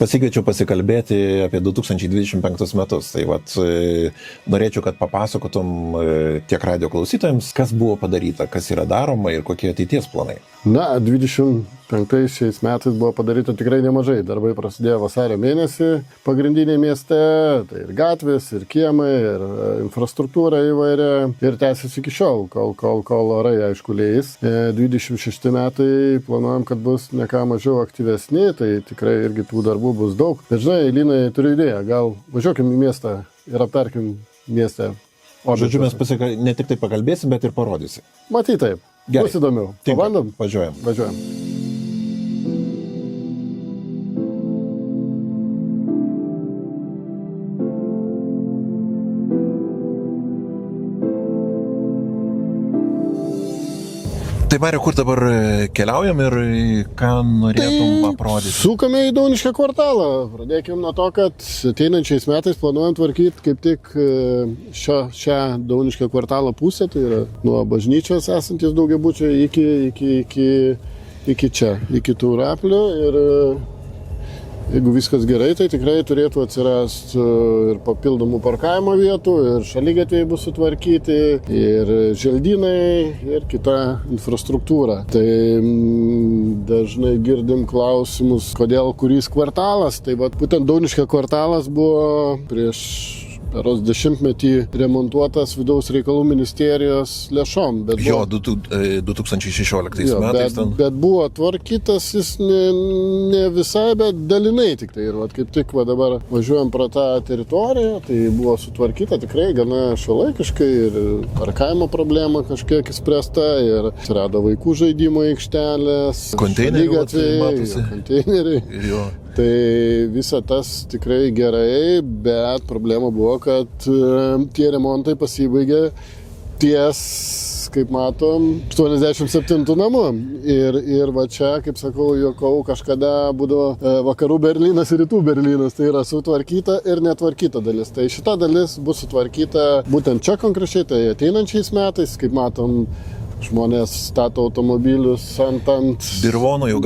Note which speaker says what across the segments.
Speaker 1: pasikviečiau pasikalbėti apie 2025 metus. Tai norėčiau, kad papasakotum tiek radio klausytojams, kas buvo padaryta, kas yra daroma ir kokie ateities planai.
Speaker 2: Na, 25 metais buvo padaryta tikrai nemažai. Darbai prasidėjo vasario mėnesį pagrindinėje mieste, tai ir gatvės, ir kiemai, ir infrastruktūra įvairia. Ir tęsiasi iki šiol, kol orai aišku leis. 26 metai planuojam, kad bus ne ką mažiau aktyvesni, tai tikrai irgi tų darbų bus daug. Bet žinai, Linai, turiu idėją, gal važiuokim į miestą ir aptarkim miestą.
Speaker 1: Žodžiu, mes ne tik tai pakalbėsim, bet ir parodysim.
Speaker 2: Matyt taip.
Speaker 1: Gerai.
Speaker 2: Bus įdomiau. Pabandom?
Speaker 1: Važiuojam. Tai Mariau, kur dabar keliaujam ir ką norėtum aprodyti?
Speaker 2: Sukame į Dauniškio kvartalą. Pradėkime nuo to, kad ateinančiais metais planuojam tvarkyti kaip tik šią Dauniškio kvartalo pusę, tai yra nuo bažnyčios esantis daugiabučiai iki čia, iki Tauraplio. Ir jeigu viskas gerai, tai tikrai turėtų atsirasti ir papildomų parkavimo vietų, ir šaligatviai bus sutvarkyti, ir želdynai, ir kita infrastruktūra. Tai dažnai girdim klausimus, kodėl kuris kvartalas. Tai būtent Dauniškio kvartalas buvo prieš 10-metį remontuotas vidaus reikalų ministerijos lėšom.
Speaker 1: 2016 metais.
Speaker 2: Bet buvo tvarkytas jis ne visai, bet dalinai tik tai. Ir kaip tik dabar važiuojam pro tą teritoriją, tai buvo sutvarkyta tikrai gana šiuolaikiškai ir parkavimo problema kažkiek įspręsta, ir atsirado vaikų žaidimo aikštelės, konteineriai. Tai visa tas tikrai gerai, bet problema buvo, kad tie remontai pasibaigė ties, kaip matom, 87 namu. Ir va čia, kaip sakau, juokau, kažkada būdavo vakarų Berlynas ir rytų Berlynas. Tai yra sutvarkyta ir netvarkyta dalis. Tai šita dalis bus sutvarkyta būtent čia konkrečiai, tai ateinančiais metais, kaip matom, žmonės stato automobilius ant
Speaker 1: dirvono, jau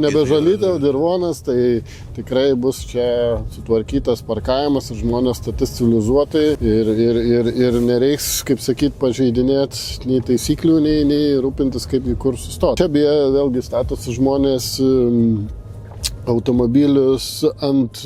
Speaker 2: nebe žalytė, dirvonas, tai tikrai bus čia sutvarkytas parkavimas ir žmonės statys civilizuotai ir nereiks, kaip sakyt, pažeidinėti nei taisyklių, nei rūpintis, kaip į kur sustoti. Čia beje vėlgi statosi žmonės automobilius ant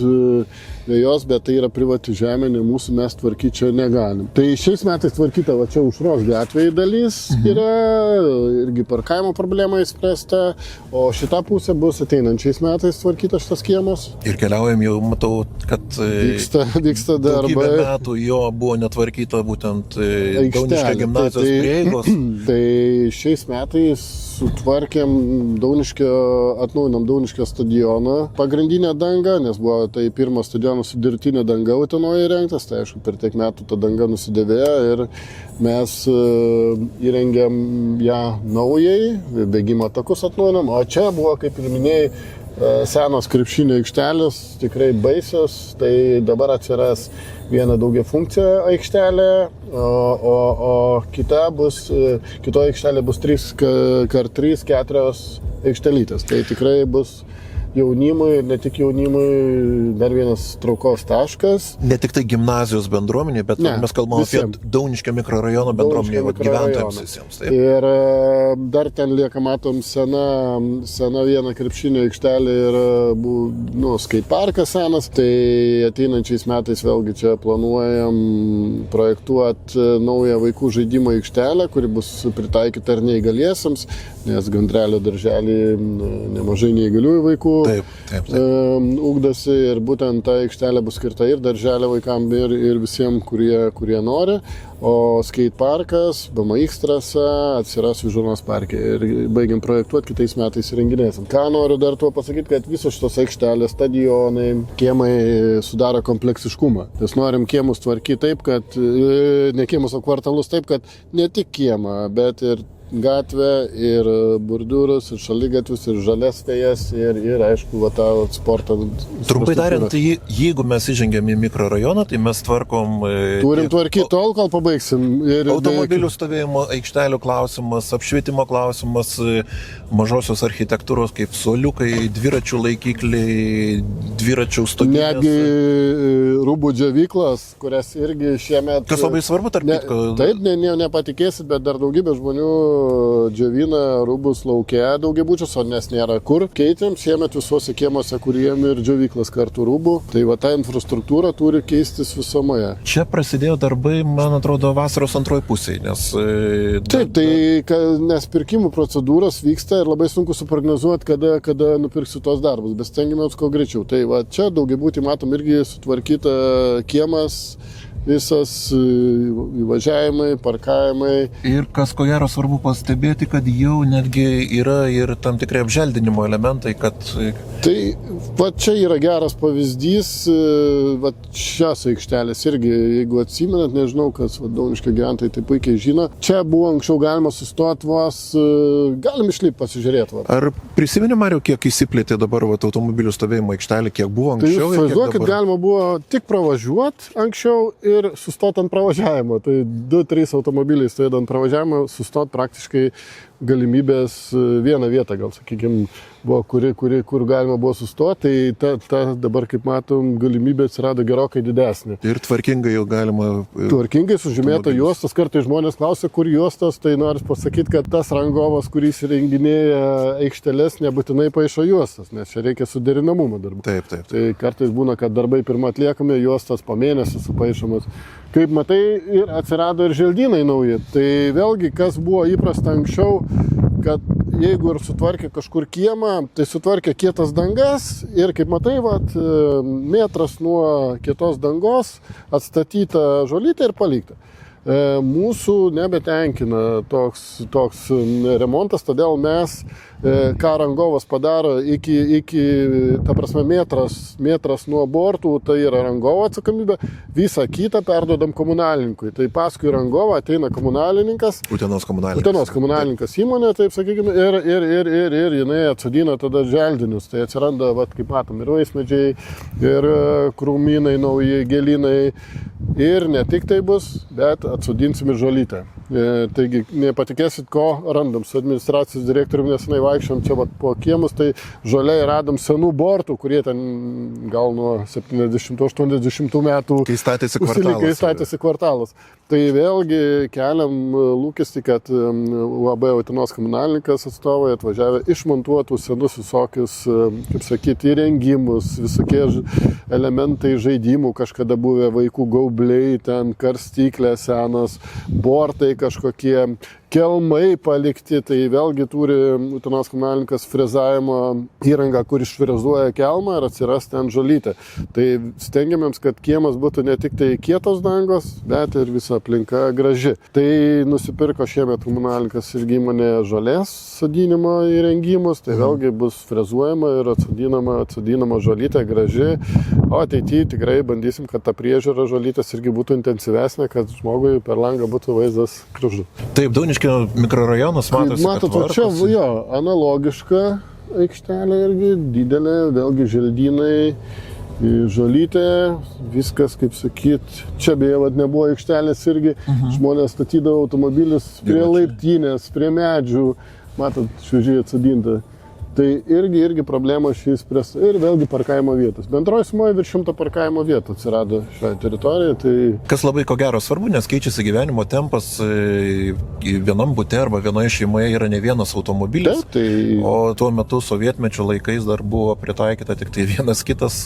Speaker 2: vėjos, bet tai yra privati žemė, ne mūsų, mes tvarkyti čia negalim. Tai šiais metais tvarkyta va čia Aušros gatvėje dalis yra, irgi parkavimo problema įspręsta, o šita pusė bus ateinančiais metais tvarkyta šitas kiemas.
Speaker 1: Ir keliaujam, jau matau, kad
Speaker 2: vyksta darbai.
Speaker 1: Daugybę metų jo buvo netvarkyta būtent Dauniškio gimnazijos prieigos.
Speaker 2: Tai šiais metais atnaujinam Dauniškio stadioną pagrindinę dangą, nes buvo tai pirmas stadionas su dirbtinė danga Utenoje įrengtas, tai aišku, per tiek metų ta danga nusidėvėjo ir mes įrengėm ją naujai, bėgimo takus atnaujinam, o čia buvo, kaip ir minėjai, senos krepšinio aikštelės, tikrai baisios, tai dabar atsiras viena daugiafunkcija aikštelė, o kitoje aikštelė bus 3x3, 4 aikštelytės, tai tikrai bus jaunimui, ne tik jaunimui, dar vienas traukos taškas.
Speaker 1: Ne tik tai gimnazijos bendruomenė, bet mes kalbame apie Dauniškio mikrorajono bendruomenę, gyventojams visiems. Taip.
Speaker 2: Ir dar ten lieka, matom, sena viena krepšinio aikštelė ir skateparkas senas. Tai ateinančiais metais vėlgi čia planuojam projektuoti naują vaikų žaidimo aikštelę, kuri bus pritaikyta ir neįgaliesiems, nes Gandrelio darželį nemažai neįgaliųjų vaikų ugdosi, ir būtent ta aikštelė bus skirta ir darželio vaikam, ir visiems, kurie nori. O skateparkas, BMX trasa atsiras Vyžuonos parke ir baigiam projektuoti, kitais metais įrenginėsim. Ką noriu dar tuo pasakyti, kad visos šitos aikštelės, stadionai, kiemai sudaro kompleksiškumą. Mes norim kiemus tvarkyti taip, kad ne kiemus, o kvartalus taip, kad ne tik kiemą, bet ir gatvę, ir bordiūrus, ir šaligatvius, ir žalias vėjas, ir aišku, va tą sportą.
Speaker 1: Trumpai tariant, jeigu mes įžengėm į mikrorajoną, tai mes tvarkom...
Speaker 2: Turim tvarkyti tol, kol pabaigsim.
Speaker 1: Automobilių stovėjimo aikštelių klausimas, apšvietimo klausimas, mažosios architektūros kaip suoliukai, dviračių laikikliai, dviračių stoginės.
Speaker 2: Netgi rūbų džiovyklas, kurias irgi šiemet...
Speaker 1: Kas labai svarbu, tarp kitko.
Speaker 2: Taip, nepatikėsit, bet dar daugybė žmonių džiovina rūbus lauke daugiabučius, o nes nėra kur. Keitėm šiemet visuose kiemuose, kuriem ir džiovyklas kartu rūbų. Tai va ta infrastruktūra turi keistis visumoje.
Speaker 1: Čia prasidėjo darbai, man atrodo, vasaros antroji pusėje, nes...
Speaker 2: Taip, nes pirkimų procedūros vyksta ir labai sunku suprognozuoti, kada nupirksiu tos darbus, bet stengiamės kuo greičiau. Tai va čia daugiabutį matom irgi sutvarkyta kiemas, visas įvažiavimai, parkavimai.
Speaker 1: Ir kas ko gero svarbu pastebėti, kad jau netgi yra ir tam tikrai apželdinimo elementai, kad...
Speaker 2: Tai va čia yra geras pavyzdys, va šios aikštelės irgi, jeigu atsimenat, nežinau, kas Dauniškio gyventojai tai puikiai žino, čia buvo anksčiau galima sustoti vos, galim išlipti pasižiūrėti. Va.
Speaker 1: Ar prisimeni, Mariau, kiek įsiplėtė dabar automobilių stovėjimo aikštelė, kiek buvo anksčiau?
Speaker 2: Tai jūs vaizduokit, galima buvo tik pravažiuoti anksčiau ir sustot ant pravažiavimo. Tai 2-3 automobiliai stovėdant ant pravažiavimo, sustot praktiškai galimybės vieną vietą, gal sakykime, buvo, kur galima buvo sustoti, tai ta dabar, kaip matom, galimybė atsirado gerokai didesnė.
Speaker 1: Ir tvarkingai jau galima...
Speaker 2: Tvarkingai sužymėta juostas, kartais žmonės klausia, kur juostas, tai noriu pasakyti, kad tas rangovas, kuris įrenginėja aikšteles, nebūtinai paišo juostas, nes čia reikia suderinamumo darbų.
Speaker 1: Taip.
Speaker 2: Tai kartais būna, kad darbai pirmą atliekami, juostas po mėnesį supaišomas. Kaip matai, ir atsirado ir želdynai nauji. Tai vėlgi, kas buvo įprasta anksčiau, kad jeigu ir sutvarkė kažkur kiemą, tai sutvarkė kietas dangas ir, kaip matai, metras nuo kietos dangos atstatyta žolytė ir palikta. Mūsų nebetenkina toks remontas, todėl mes, ką rangovas padaro ta prasme, metras nuo bortų, tai yra rangovo atsakomybė, visą kitą perduodam komunalininkui. Tai paskui rangovą ateina komunalininkas,
Speaker 1: Utenos komunalininkas
Speaker 2: įmonė, taip sakykime, ir jinai atsodina tada želdinius. Tai atsiranda, kaip matom, ir vaismedžiai, ir krūmynai, nauji gėlynai. Ir ne tik tai bus, bet atsodinsim ir žolytę. Taigi, nepatikėsit, ko randam. Su administracijos direktoriumi nesenai vaikščiom čia po kiemus, tai žoliai radom senų bortų, kurie ten gal nuo 70-80 metų statėsi kvartalas. Tai vėlgi keliam lūkestį, kad UAB Utenos komunalininkas atstovai atvažiavę išmontuotų senus visokius, kaip sakyti, įrengimus, visokie elementai žaidimų, kažkada buvę vaikų gaubliai, ten karstyklės senos, bortai kažkokie, kelmai palikti, tai vėlgi turi Utenos komunalininkas frezavimo įrangą, kur išfrezuoja kelmą ir atsiras ten žolytė. Tai stengiamėms, kad kiemas būtų ne tik tai kietos dangos, bet ir visa aplinka graži. Tai nusipirko šiemet komunalininkas irgi įmonė žolės sodinimo įrengimus, tai vėlgi bus frezuojama ir atsodinama žolytė graži, o ateityje tikrai bandysim, kad ta priežiūra žolytės irgi būtų intensyvesnė, kad žmogui per langą būtų vaizdas gražus.
Speaker 1: Taip, Dauniškio mikrorajonas matosi,
Speaker 2: kad tvarkosi. Čia analogiška aikštelė irgi, didelė, vėlgi želdynai, žolytė, viskas, kaip sakyt, čia beje nebuvo aikštelės irgi, žmonės statydavo automobilius prie laiptinės, prie medžių, matot, šviežiai atsodinta. Tai irgi problema šis pres ir vėlgi parkavimo vietos. Bendroji sumoje virš 100 parkavimo vietų atsirado šioje teritorijoje. Tai...
Speaker 1: Kas labai ko gero svarbu, nes keičiasi gyvenimo tempas, vienam bute arba vienoje šeimoje yra ne vienas automobilis, o tuo metu sovietmečio laikais dar buvo pritaikyta tik tai vienas kitas,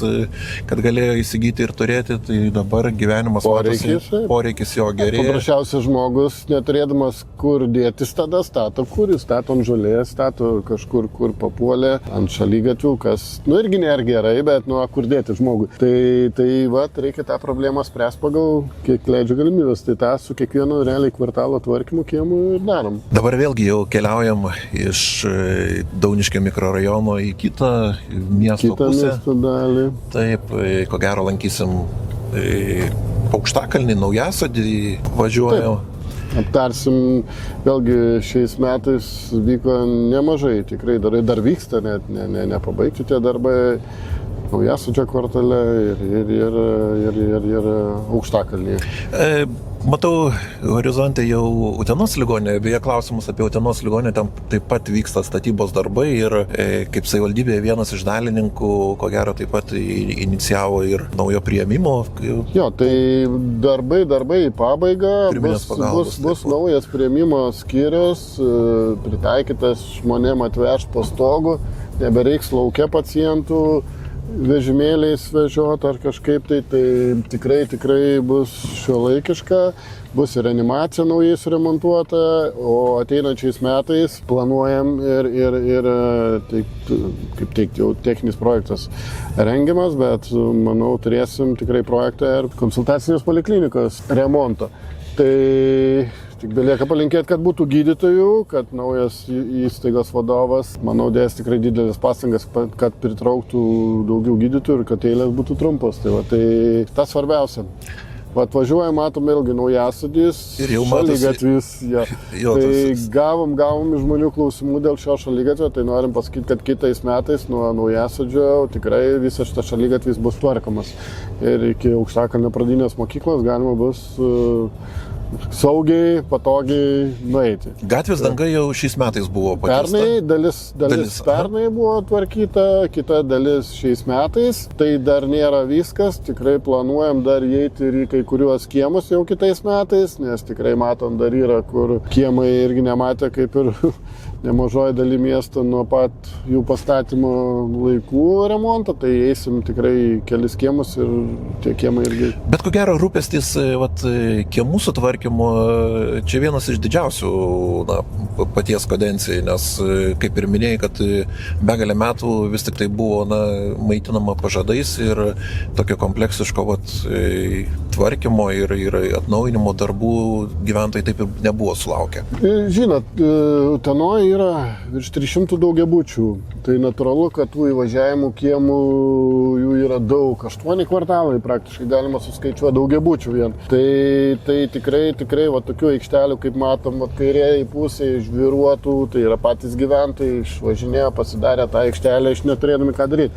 Speaker 1: kad galėjo įsigyti ir turėti, tai dabar gyvenimas poreikis jo gerėja.
Speaker 2: Paprasčiausias žmogus, neturėdamas kur dėtis, tada stato, kur jis stato ant žolės, stato kažkur, kur papuolė ant šaligatvių, kas, irgi nėra gerai, bet, kur dėti žmogui. Tai reikia tą problemą spręsti pagal, kiek leidžia galimybės. Tai tą su kiekvienu realiai kvartalo tvarkymu kiemu ir darom.
Speaker 1: Dabar vėlgi jau keliaujam iš Dauniškio mikrorajono į kitą miesto pusę.
Speaker 2: Miesto dalį.
Speaker 1: Taip, ko gero lankysim Aukštakalnį, Naujasodį važiuojam.
Speaker 2: aptarsim. Vėlgi šiais metais vyko nemažai, tikrai dar vyksta, net nepabaigti tie darbai. Naujasodžio kvartale ir Aukštakalnyje.
Speaker 1: Matau, horizonte jau Utenos ligoninė, beje klausimus apie Utenos ligoninę, ten taip pat vyksta statybos darbai ir kaip savivaldybėje vienas iš dalininkų, ko gero taip pat inicijavo ir naujo priėmimo.
Speaker 2: Jo, tai darbai į pabaigą, bus naujas priėmimo skyrius, pritaikytas žmonėm atvežti po stogu, nebereiks laukia pacientų vežimėliais vežioti ar kažkaip tai tikrai bus šiuolaikiška, bus ir animacija naujai suremontuota, o ateinančiais metais planuojam ir kaip teikti, jau techninis projektas rengiamas, bet manau turėsim tikrai projektą ir konsultacinės poliklinikos remonto. Tai tik belieka palinkėti, kad būtų gydytojų, kad naujas įstaigos vadovas, manau, dės tikrai didelis pastangas, kad pritrauktų daugiau gydytojų ir kad eilės būtų trumpos. Tai tas svarbiausia. Atvažiuojam, matom vėlgi Naujasodis, šaligatvis. Ja. Tai gavom iš žmonių klausimų dėl šio šaligatvio, tai norim pasakyti, kad kitais metais nuo Naujasodžio tikrai visas šitas šaligatvis bus tvarkomas. Ir iki Aukštakalnio pradinės mokyklos galima bus saugiai, patogiai nueiti.
Speaker 1: Gatvės danga jau šiais metais buvo pakeista.
Speaker 2: Dalis pernai buvo tvarkyta, kita dalis šiais metais. Tai dar nėra viskas, tikrai planuojam dar įeiti ir į kai kuriuos kiemus jau kitais metais, nes tikrai matom dar yra, kur kiemai irgi nematė kaip ir nemažoji daly miesto nuo pat jų pastatymo laikų remonto, tai eisim tikrai kelis kiemus ir tie kiemai irgi.
Speaker 1: Bet ko gero rūpestis kiemų sutvarkymo čia vienas iš didžiausių paties kadencijai, nes kaip ir minėjai, kad begalę metų vis tik tai buvo maitinama pažadais ir tokio kompleksiško tvarkymo ir atnaujinimo darbų gyventojai taip ir nebuvo sulaukę.
Speaker 2: Žinot, Utenoje yra virš 300 daugiabučių. Tai natūralu, kad tų įvažiavimų kiemų jų yra daug. 8 kvartalai praktiškai galima suskaičiuoti daugiabučių vien. Tai tikrai tokių aikštelių, kaip matom, kairėje pusėje žviruotų, tai yra patys gyventojai, išvažinėjo, pasidarė tą aikštelę, iš neturėdami ką daryti.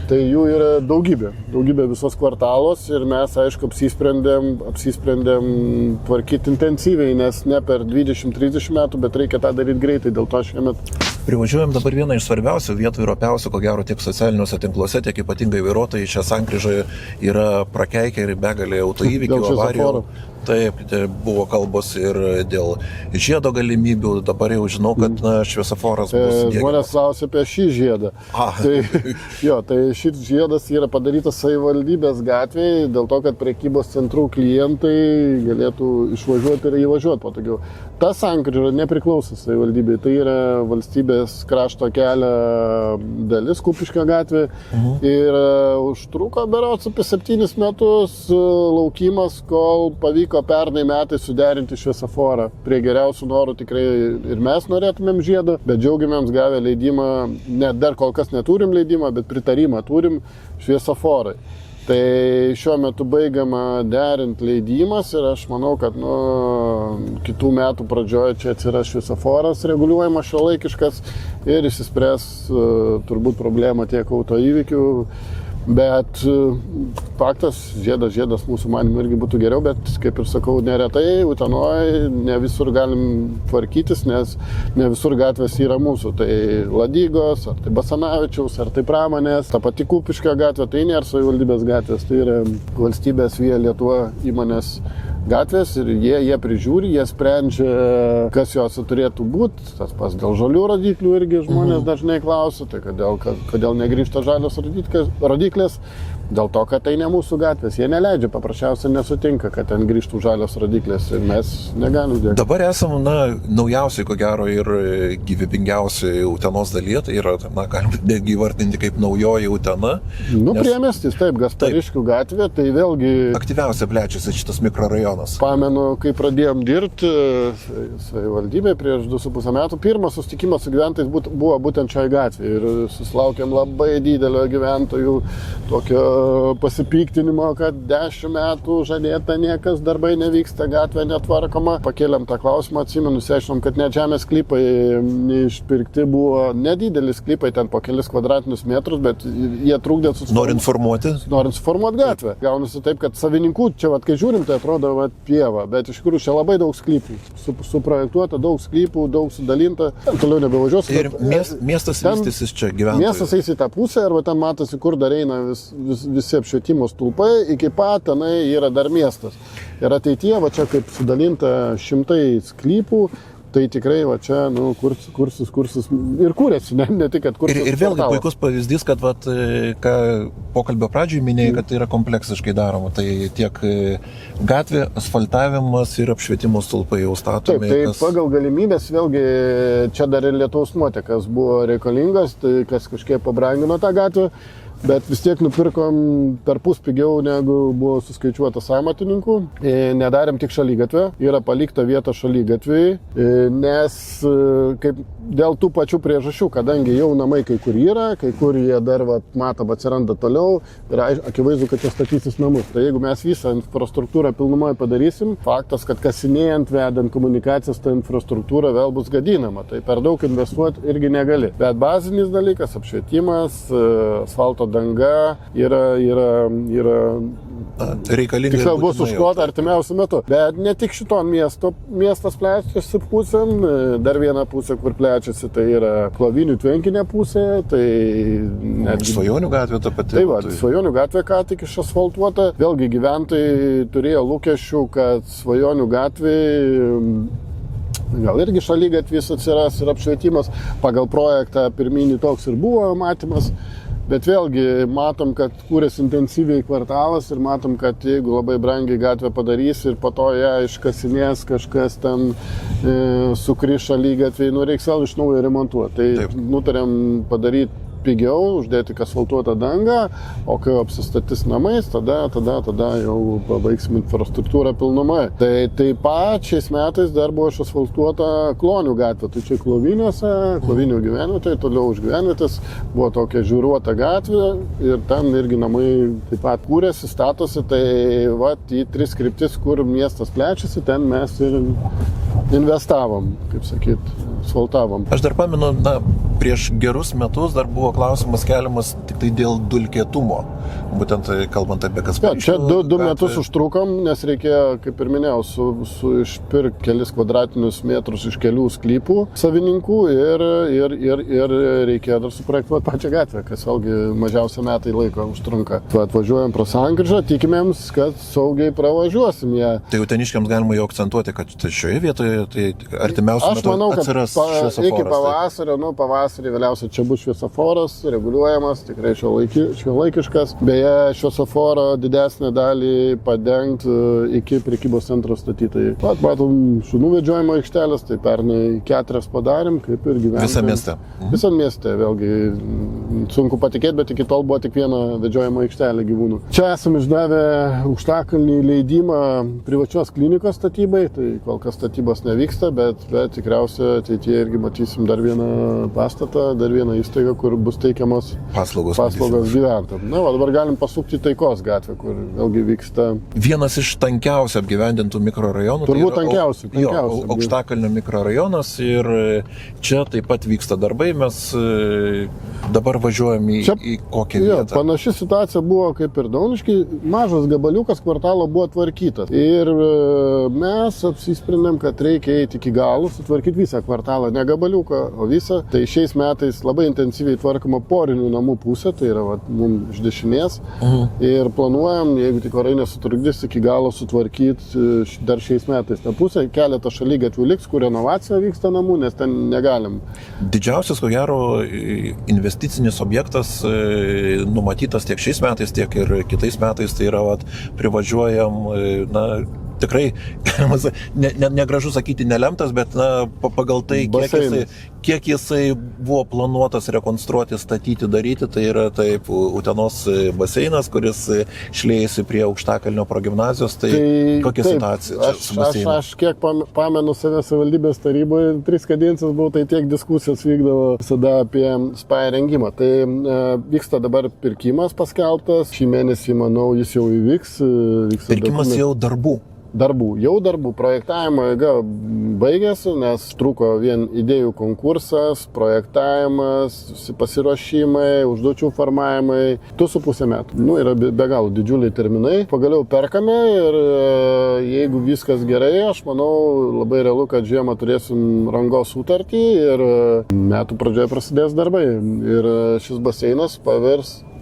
Speaker 2: Tai jų yra daugybė visos kvartalos ir mes, aišku, apsisprendėm tvarkyti intensyviai, nes ne per 20-30 metų, bet reikia tą daryti greitai, dėl to šiemet.
Speaker 1: Privažiuojam dabar vieną iš svarbiausių vietų ir opiausių, ko gero tiek socialiniuose tinkluose, tiek ypatingai vairuotojai čia sankryžoje yra prakeikę ir begalė autoįvykių, avarijų. Taip, buvo kalbos ir dėl žiedo galimybių, dabar jau žinau, kad šviesoforas bus diegiamas.
Speaker 2: Žmonės klausia apie šį žiedą. Tai šis žiedas yra padarytas savivaldybės gatvėje, dėl to, kad prekybos centrų klientai galėtų išvažiuoti ir įvažiuoti patogiau. Ta sankryža nepriklauso savivaldybei, tai yra valstybės krašto kelio dalis, Kupiškio gatvė. Ir užtruko berods apie 7 metus laukimas, kol pavyko pernai metais suderinti šviesoforą. Prie geriausių norų tikrai ir mes norėtumėm žiedo, bet džiaugiamėms gavę leidimą, dar kol kas neturim leidimą, bet pritarimą turim šviesoforai. Tai šiuo metu baigiama derinti leidimas ir aš manau, kad kitų metų pradžioje čia atsiras šviesoforas reguliuojamas šiuolaikiškas ir išsispręs turbūt problema tiek autoįvykių. Bet faktas, žiedas mūsų manymu irgi būtų geriau, bet kaip ir sakau, neretai Utenoje ne visur galim tvarkytis, nes ne visur gatvės yra mūsų. Tai Ladygos, ar tai Basanavičiaus, ar tai Pramonės, ta pati Kupiškio gatvė, tai nėra savivaldybės gatvės, tai yra valstybės Via Lietuva įmonės gatvės ir jie prižiūri, jie sprendžia, kas jose turėtų būti. Tas pas dėl žalių rodiklių irgi žmonės dažnai klausia, tai kodėl negrįžta žalios rodiklės. Dėl to, kad tai ne mūsų gatvės. Jie neleidžia, paprasčiausiai nesutinka, kad ten grįžtų žalios rodiklės ir mes negalim dėti.
Speaker 1: Dabar esam, naujausiai, ko gero, ir gyvybingiausiai Utenos dalyje, tai yra, galim netgi įvardinti kaip naujoji Utena.
Speaker 2: Priemiestis, taip, Gaspariškių gatvė, tai vėlgi
Speaker 1: aktyviausia plečiasi šitas mikrorajonas.
Speaker 2: Pamenu, kai pradėjom dirbti savivaldybėje prieš 2,5 metų, pirmas susitikimas su gyventojais buvo būtent šioje gatvėje ir susilaukėm labai didelio gyventojų tokio pasipiktinimo, kad 10 metų žadėta niekas, darbai nevyksta, gatvė netvarkoma. Pakėlėm tą klausimą, atsimenu, išsiaiškinom, kad net žemės sklypai neišpirkti buvo nedidelis sklypai, ten po kelis kvadratinius metrus, bet jie trukdė
Speaker 1: Norint formuoti
Speaker 2: gatvę. Gaunasi taip, kad savininkų, čia vat, kai žiūrim, tai atrodo vat, pieva, bet iš tikrųjų čia labai daug sklypų. Suprojektuota, daug sklypų, daug sudalinta. Ten toliau nebevažiuos.
Speaker 1: Ir miestas vystysis čia gyventojų.
Speaker 2: Miestas eis į tą pusę, arba ten matosi, kur dar eina visi apšvietimo stulpai, iki pat tenai yra dar miestas. Ir ateityje, va čia kaip sudalinta šimtai sklypų, tai tikrai va čia, kursis ir kūrėsi, ne tik, kad kursis.
Speaker 1: Ir vėlgi puikus pavyzdys, kad vat, ką pokalbio pradžioje minėjai, kad tai yra kompleksiškai daroma. Tai tiek gatvė, asfaltavimas ir apšvietimo stulpai jau statomi.
Speaker 2: Taip, tai pagal galimybės, vėlgi, čia dar ir Lietuvos nuotekas buvo reikalingas, tai kas kažkiek pabrangino tą gatvę. Bet vis tiek nupirkom perpus pigiau, negu buvo suskaičiuotas amatininkų. Nedarėm tik šalygatvę, yra palikta vieta šalygatviai, nes kaip dėl tų pačių priežasčių, kadangi jau namai kai kur yra, kai kur jie dar matom atsiranda toliau ir akivaizdu, kad čia statysis namus. Tai jeigu mes visą infrastruktūrą pilnumoje padarysim, faktas, kad kasinėjant, vedant komunikacijas, ta infrastruktūra vėl bus gadinama. Tai per daug investuoti irgi negali. Bet bazinis dalykas, apšvietimas, asfalto danga yra
Speaker 1: reikalinga.
Speaker 2: Tiksliau bus užklota artimiausiu metu. Bet ne tik šito miestas plečiasi pusėm, dar viena pusė, kur plečiasi, tai yra Klovinių tvenkinė pusė, tai netgi...
Speaker 1: Svajonių gatvė ta pati.
Speaker 2: Tai va, Svajonių gatvė ką tik išasfaltuota. Vėlgi gyventojai turėjo lūkesčių, kad Svajonių gatvėje gal irgi šalygatvis atsiras ir apšvietimas. Pagal projektą pirminį toks ir buvo matymas. Bet vėlgi matom, kad kūrėsi intensyviai kvartalas ir matom, kad jeigu labai brangiai gatvę padarys ir po to ją iškasinės kažkas ten sukris šalygatviai, reiks vėl iš naujo remontuoti. Tai nutarėm padaryti pigiau, uždėti asfaltuotą dangą, o kai apsistatys namais, tada jau pabaigsim infrastruktūrą pilnumai. Tai taip pat šiais metais dar buvo išasfaltuota Klonių gatvė, tai čia Kloviniuose, Klovinių gyvenvietė, toliau už gyvenvietės buvo tokia žiūruota gatvė ir ten irgi namai taip pat kūrėsi, statosi, tai į 3 kryptis, kur miestas plečiasi, ten mes ir investavom, kaip sakyt, asfaltavom.
Speaker 1: Aš dar pamenu, prieš gerus metus dar buvo klausimas keliamas tik tai dėl dulkėtumo, būtent kalbant apie Kaspariškio.
Speaker 2: Čia 2 metus užtrukom, nes reikėjo, kaip ir minėjau, išpirkti kelis kvadratinius metrus iš kelių sklypų savininkų ir reikėjo dar suprojektuoti pačią gatvę, kas vėlgi mažiausia metai laiko užtrunka. Atvažiuojam pro sankryžą, tikimėms, kad saugiai pravažiuosim ją.
Speaker 1: Tai uteniškiams galima jau akcentuoti, kad šioje vietoje tai artimiausiu metu atsiras šviesoforas.
Speaker 2: Iki pavasario, pavasarį vėliausiai čia bus šviesoforas, reguliuojamas, tikrai šiuolaikiškas. Beje, šviesoforo didesnę dalį padengti iki prekybos centro statytojai. Matom šunų vedžiojimo aikštelės, tai pernai 4 padarėm, kaip ir gyventojai.
Speaker 1: Visam mieste?
Speaker 2: Visam mieste, vėlgi sunku patikėti, bet iki tol buvo tik viena vedžiojimo aikštelė gyvūnų. Čia esame išdavę Aukštakalnį leidimą privačios klinikos statybai, tai kol kas statybos nevyksta, bet tikriausiai ateityje irgi matysim dar vieną pastatą, dar vieną įstaigą, kur bus teikiamos paslaugos gyventojams. Dabar galim pasukti Taikos gatvę, kur vėlgi vyksta...
Speaker 1: Vienas iš tankiausiai apgyvendintų mikrorajonų.
Speaker 2: Turbūt tankiausiai.
Speaker 1: Aukštakalnio mikrorajonas ir čia taip pat vyksta darbai, mes dabar važiuojam į kokią vietą.
Speaker 2: Panaši situacija buvo kaip ir Dauniškiai, mažas gabaliukas kvartalo buvo tvarkytas. Ir mes apsisprendėm, kad reikia eiti iki galo, sutvarkyti visą kvartalą, ne gabaliuką, o visą. Tai šiais metais labai intensyviai tvarkoma porinių namų pusė, tai yra mums iš dešinės. Ir planuojam, jeigu tik orai nesutrukdys, iki galo sutvarkyti dar šiais metais tą pusę. Keletą šalygatvių liks, kur renovacija vyksta namų, nes ten negalim.
Speaker 1: Didžiausias, ko gero, investicinis objektas numatytas tiek šiais metais, tiek ir kitais metais, tai yra privažiuojam tikrai, negražu sakyti nelemtas, bet pagal tai, kiek jisai buvo planuotas rekonstruoti, statyti, daryti, tai yra taip Utenos baseinas, kuris šliejasi prie Aukštakalnio progimnazijos, tai kokia situacija su baseinu?
Speaker 2: Aš kiek pamenu save savivaldybės taryboje, 3 kadencijas buvau, tai tiek diskusijos vykdavo visada apie SPA rengimą. Tai vyksta dabar pirkimas paskelbtas, šį mėnesį, manau, jis jau įvyks.
Speaker 1: Pirkimas jau darbų.
Speaker 2: Darbų. Projektavimo eiga baigėsi, nes truko vien idėjų konkursas, projektavimas, pasiruošimai, užduočių formavimai, 2,5 metų. Yra be galo didžiuliai terminai. Pagaliau perkame ir jeigu viskas gerai, aš manau, labai realu, kad žiemą turėsim rangos sutartį ir metų pradžioje prasidės darbai. Ir šis baseinas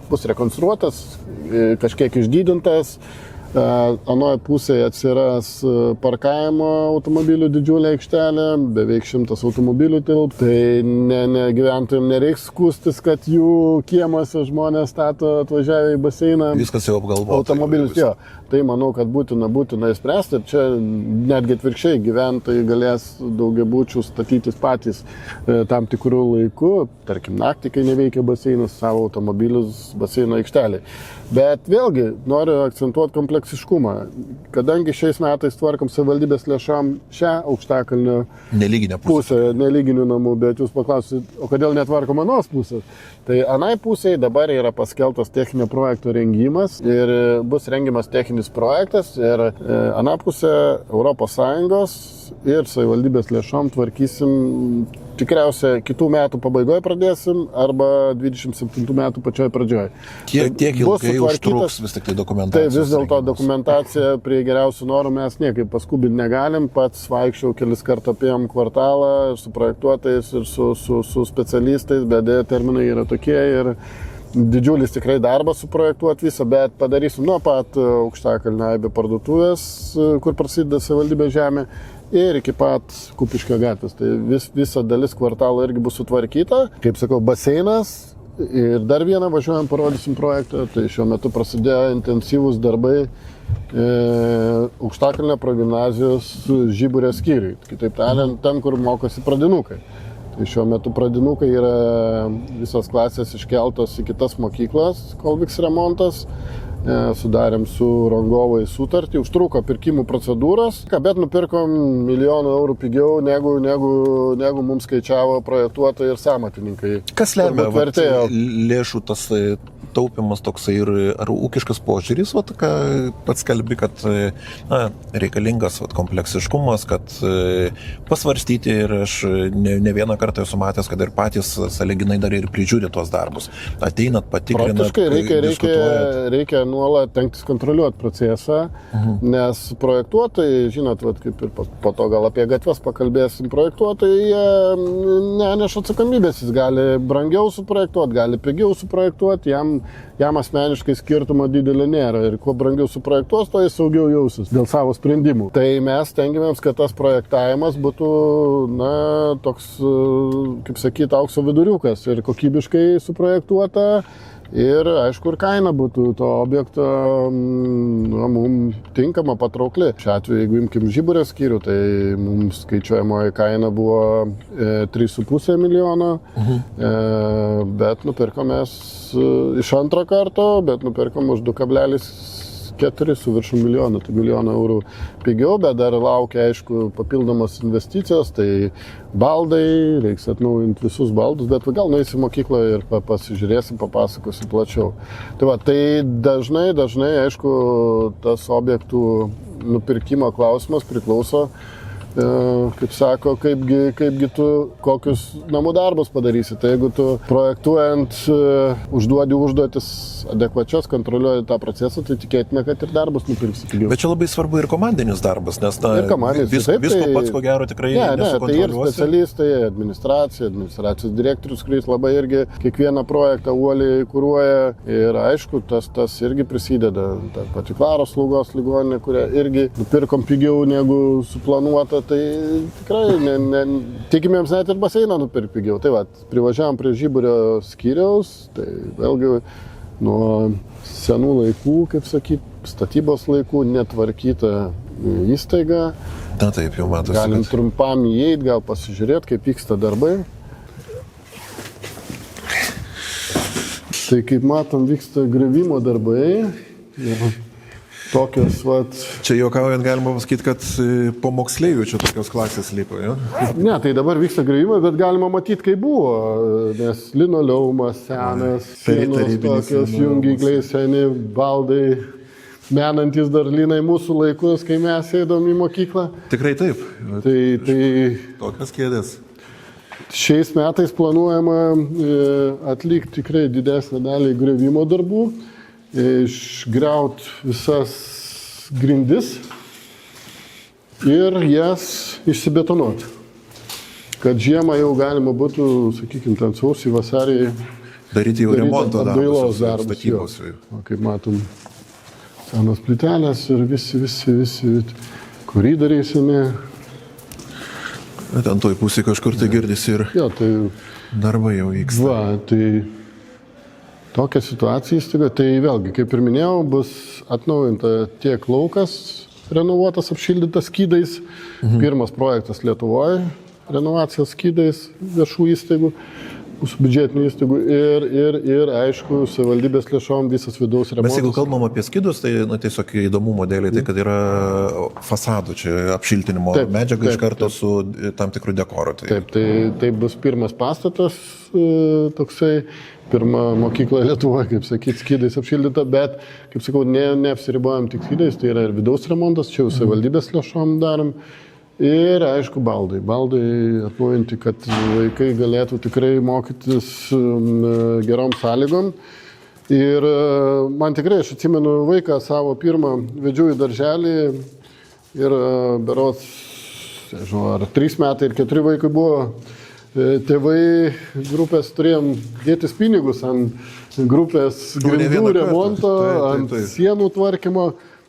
Speaker 2: bus rekonstruotas, kažkiek išdidintas. Anoje pusėje atsiras parkavimo automobilių didžiulė aikštelė, beveik 100 automobilių tilp, tai gyventojams nereiks skūstis, kad jų kiemuose žmonės stato atvažiavę į baseiną.
Speaker 1: Viskas jau apgalvota.
Speaker 2: Automobilius, jo. Tai manau, kad būtina įspręsti ir čia netgi atvirkščiai gyventojai galės daugiabučių statytis patys tam tikrų laikų, tarkim naktį, kai neveikia baseinas, savo automobilius baseino aikštelėje. Bet vėlgi noriu akcentuoti kompleksiškumą, kadangi šiais metais tvarkom savivaldybės lėšom šią Aukštakalnio pusę, nelyginių namų, bet jūs paklausite, o kodėl netvarkom anos pusės? Tai anai pusėje dabar yra paskeltas techninio projekto rengimas ir bus rengiamas techninis projektas ir ana pusė ES ir savivaldybės lėšom tvarkysim tikriausiai kitų metų pabaigoje pradėsim arba 27 metų pačioje pradžioje.
Speaker 1: Tiek ilgai užtruks vis tik tai dokumentacija.
Speaker 2: Tai vis dėlto dokumentacija prie geriausių norų mes niekaip paskubinti negalim. Pats vaikščiau kelis kartų apėjom kvartalą su projektuotais ir su specialistais, bet terminai yra tokie ir didžiulis tikrai darbas suprojektuoti visą, bet padarysim nuo pat Aukštakalnio Aibė parduotuvės, kur prasideda savivaldybės žemė, ir iki pat Kupiškio gatvės. Tai visa dalis kvartalo irgi bus sutvarkyta. Kaip sakau, baseinas ir dar vieną važiuojam, parodysim projektą. Tai šiuo metu prasidėjo intensyvūs darbai Aukštakalnio progimnazijos Žiburio skyriui. Kitaip tariant, ten, kur mokosi pradinukai. Tai šiuo metu pradinukai yra visos klasės iškeltos į kitas mokyklas, kol vyks remontas. Sudarėm su rangovai sutartį, užtruko pirkimų procedūros, bet nupirkom 1 milijonų eurų pigiau negu mums skaičiavo projektuotojai ir samatininkai.
Speaker 1: Kas lemia lėšų tas taupimas toksai ir ar ūkiškas požiūris, ką pats kalbi, kad reikalingas kompleksiškumas, kad pasvarstyti ir aš ne vieną kartą esu matęs, kad ir patys sąlyginai dar ir prižiūri tuos darbus. Ateinat, patikrinat,
Speaker 2: diskutuojat. Reikia nuolat tenktis kontroliuoti procesą, nes projektuotojai, žinot, kaip ir po to gal apie gatves pakalbėsim, projektuotojai neneša atsakomybės, jis gali brangiau suprojektuoti, gali pigiau suprojektuoti, jam asmeniškai skirtumo didelio nėra ir kuo brangiau suprojektuos, to jis saugiau jausis dėl savo sprendimų. Tai mes stengiamės, kad tas projektavimas būtų, toks, kaip sakyti, aukso viduriukas ir kokybiškai suprojektuota. Ir aišku, ir kaina būtų to objekto mums tinkama, patraukli. Šiuo atveju, jeigu imkim Žiburio skyrių, tai mums skaičiuojamoji kaina buvo 3,5 milijono, bet nupirkom mes iš antro karto, bet nupirkom už 2,4 su viršum milijonų, tai 1 milijoną eurų pigiau, bet dar laukia, aišku, papildomos investicijos, tai baldai, reiks atnaujinti visus baldus, bet gal nueisim mokyklą ir pasižiūrėsim, papasakosim plačiau. Tai dažnai, aišku, tas objektų nupirkimo klausimas priklauso, kaip sako, kaipgi tu kokius namų darbus padarysi. Tai jeigu tu projektuojant užduodi užduotis adekvačios, kontroliuoji tą procesą, tai tikėtina, kad ir darbus nupirksi pigiau.
Speaker 1: Bet čia labai svarbu ir komandinis darbas, nes visko pats ko gero tikrai nesukontroliuosi.
Speaker 2: Tai ir specialistai, administracijos direktorius, kuris labai irgi kiekvieną projektą uoliai kuruoja ir aišku, tas irgi prisideda. Ta pati Klaros slaugos ligoninė, kurią irgi nupirkom pigiau negu suplanuota, tai tikrai tikimėms net ir baseiną nupirkti pigiau. Tai privažiavom prie Žiburio skyriaus, tai vėlgi nuo senų laikų, kaip sakyti, statybos laikų, netvarkyta įstaiga.
Speaker 1: Na taip, jau matosi.
Speaker 2: Galim trumpam įeiti, gal pasižiūrėti, kaip vyksta darbai. Tai kaip matom, vyksta griovimo darbai. Ir tokios,
Speaker 1: Čia juokaujant galima pasakyti, kad po moksleivių čia tokios klasės lipo, jo?
Speaker 2: Ne, tai dabar vyksta griovimas, bet galima matyti, kaip buvo. Nes linoleumas senas, sienos tokios, jungikliai seni, baldai. Menantis dar linai mūsų laikus, kai mes eidom į mokyklą.
Speaker 1: Tikrai taip.
Speaker 2: Tai
Speaker 1: Tokios kėdės.
Speaker 2: Šiais metais planuojama atlikti tikrai didesnę dalį griovimo darbų, išgriaut visas grindis ir jas išsibetonuoti. Kad žiemą jau galima būtų, sakykime, ten sausį, vasarį
Speaker 1: daryti jau remonto
Speaker 2: darbus,
Speaker 1: statybos.
Speaker 2: Kaip matom, senos plytelės ir visi koridoriai seni.
Speaker 1: Ten toj pusėje kažkur tai girdisi ir
Speaker 2: tai
Speaker 1: darbai jau vyksta.
Speaker 2: Tai tokia situacija įstaiga. Tai vėlgi, kaip ir minėjau, bus atnaujinta tiek laukas, renovuotas, apšildytas skydais. Pirmas projektas Lietuvoje, renovacijos skydais viešų įstaigų. Mūsų biudžetinių įstaigų ir aišku, savivaldybės lėšom visas vidaus remontas.
Speaker 1: Mes jeigu kalbam apie skydus, tai tiesiog įdomumo dėlei, tai kad yra fasadų, čia apšiltinimo medžiaga iš karto su tam tikrų dekoru.
Speaker 2: Tai bus pirmas pastatas, toksai, pirma mokykla Lietuvoje, kaip sakyti, skydais apšildyta, bet, kaip sakau, neapsiribojam tik skydais, tai yra ir vidaus remontas, čia jau savivaldybės lėšom darom. Ir, aišku, baldai. Baldai atnaujinti, kad vaikai galėtų tikrai mokytis gerom sąlygom. Ir man tikrai, aš atsimenu vaiką savo pirmą, vedžiau į darželį ir berods, nežinau, ar 3 metai ir 4 vaikai buvo. Tėvai grupės turėjom dėtis pinigus ant grupės grindų remonto, ant sienų tvarkymo.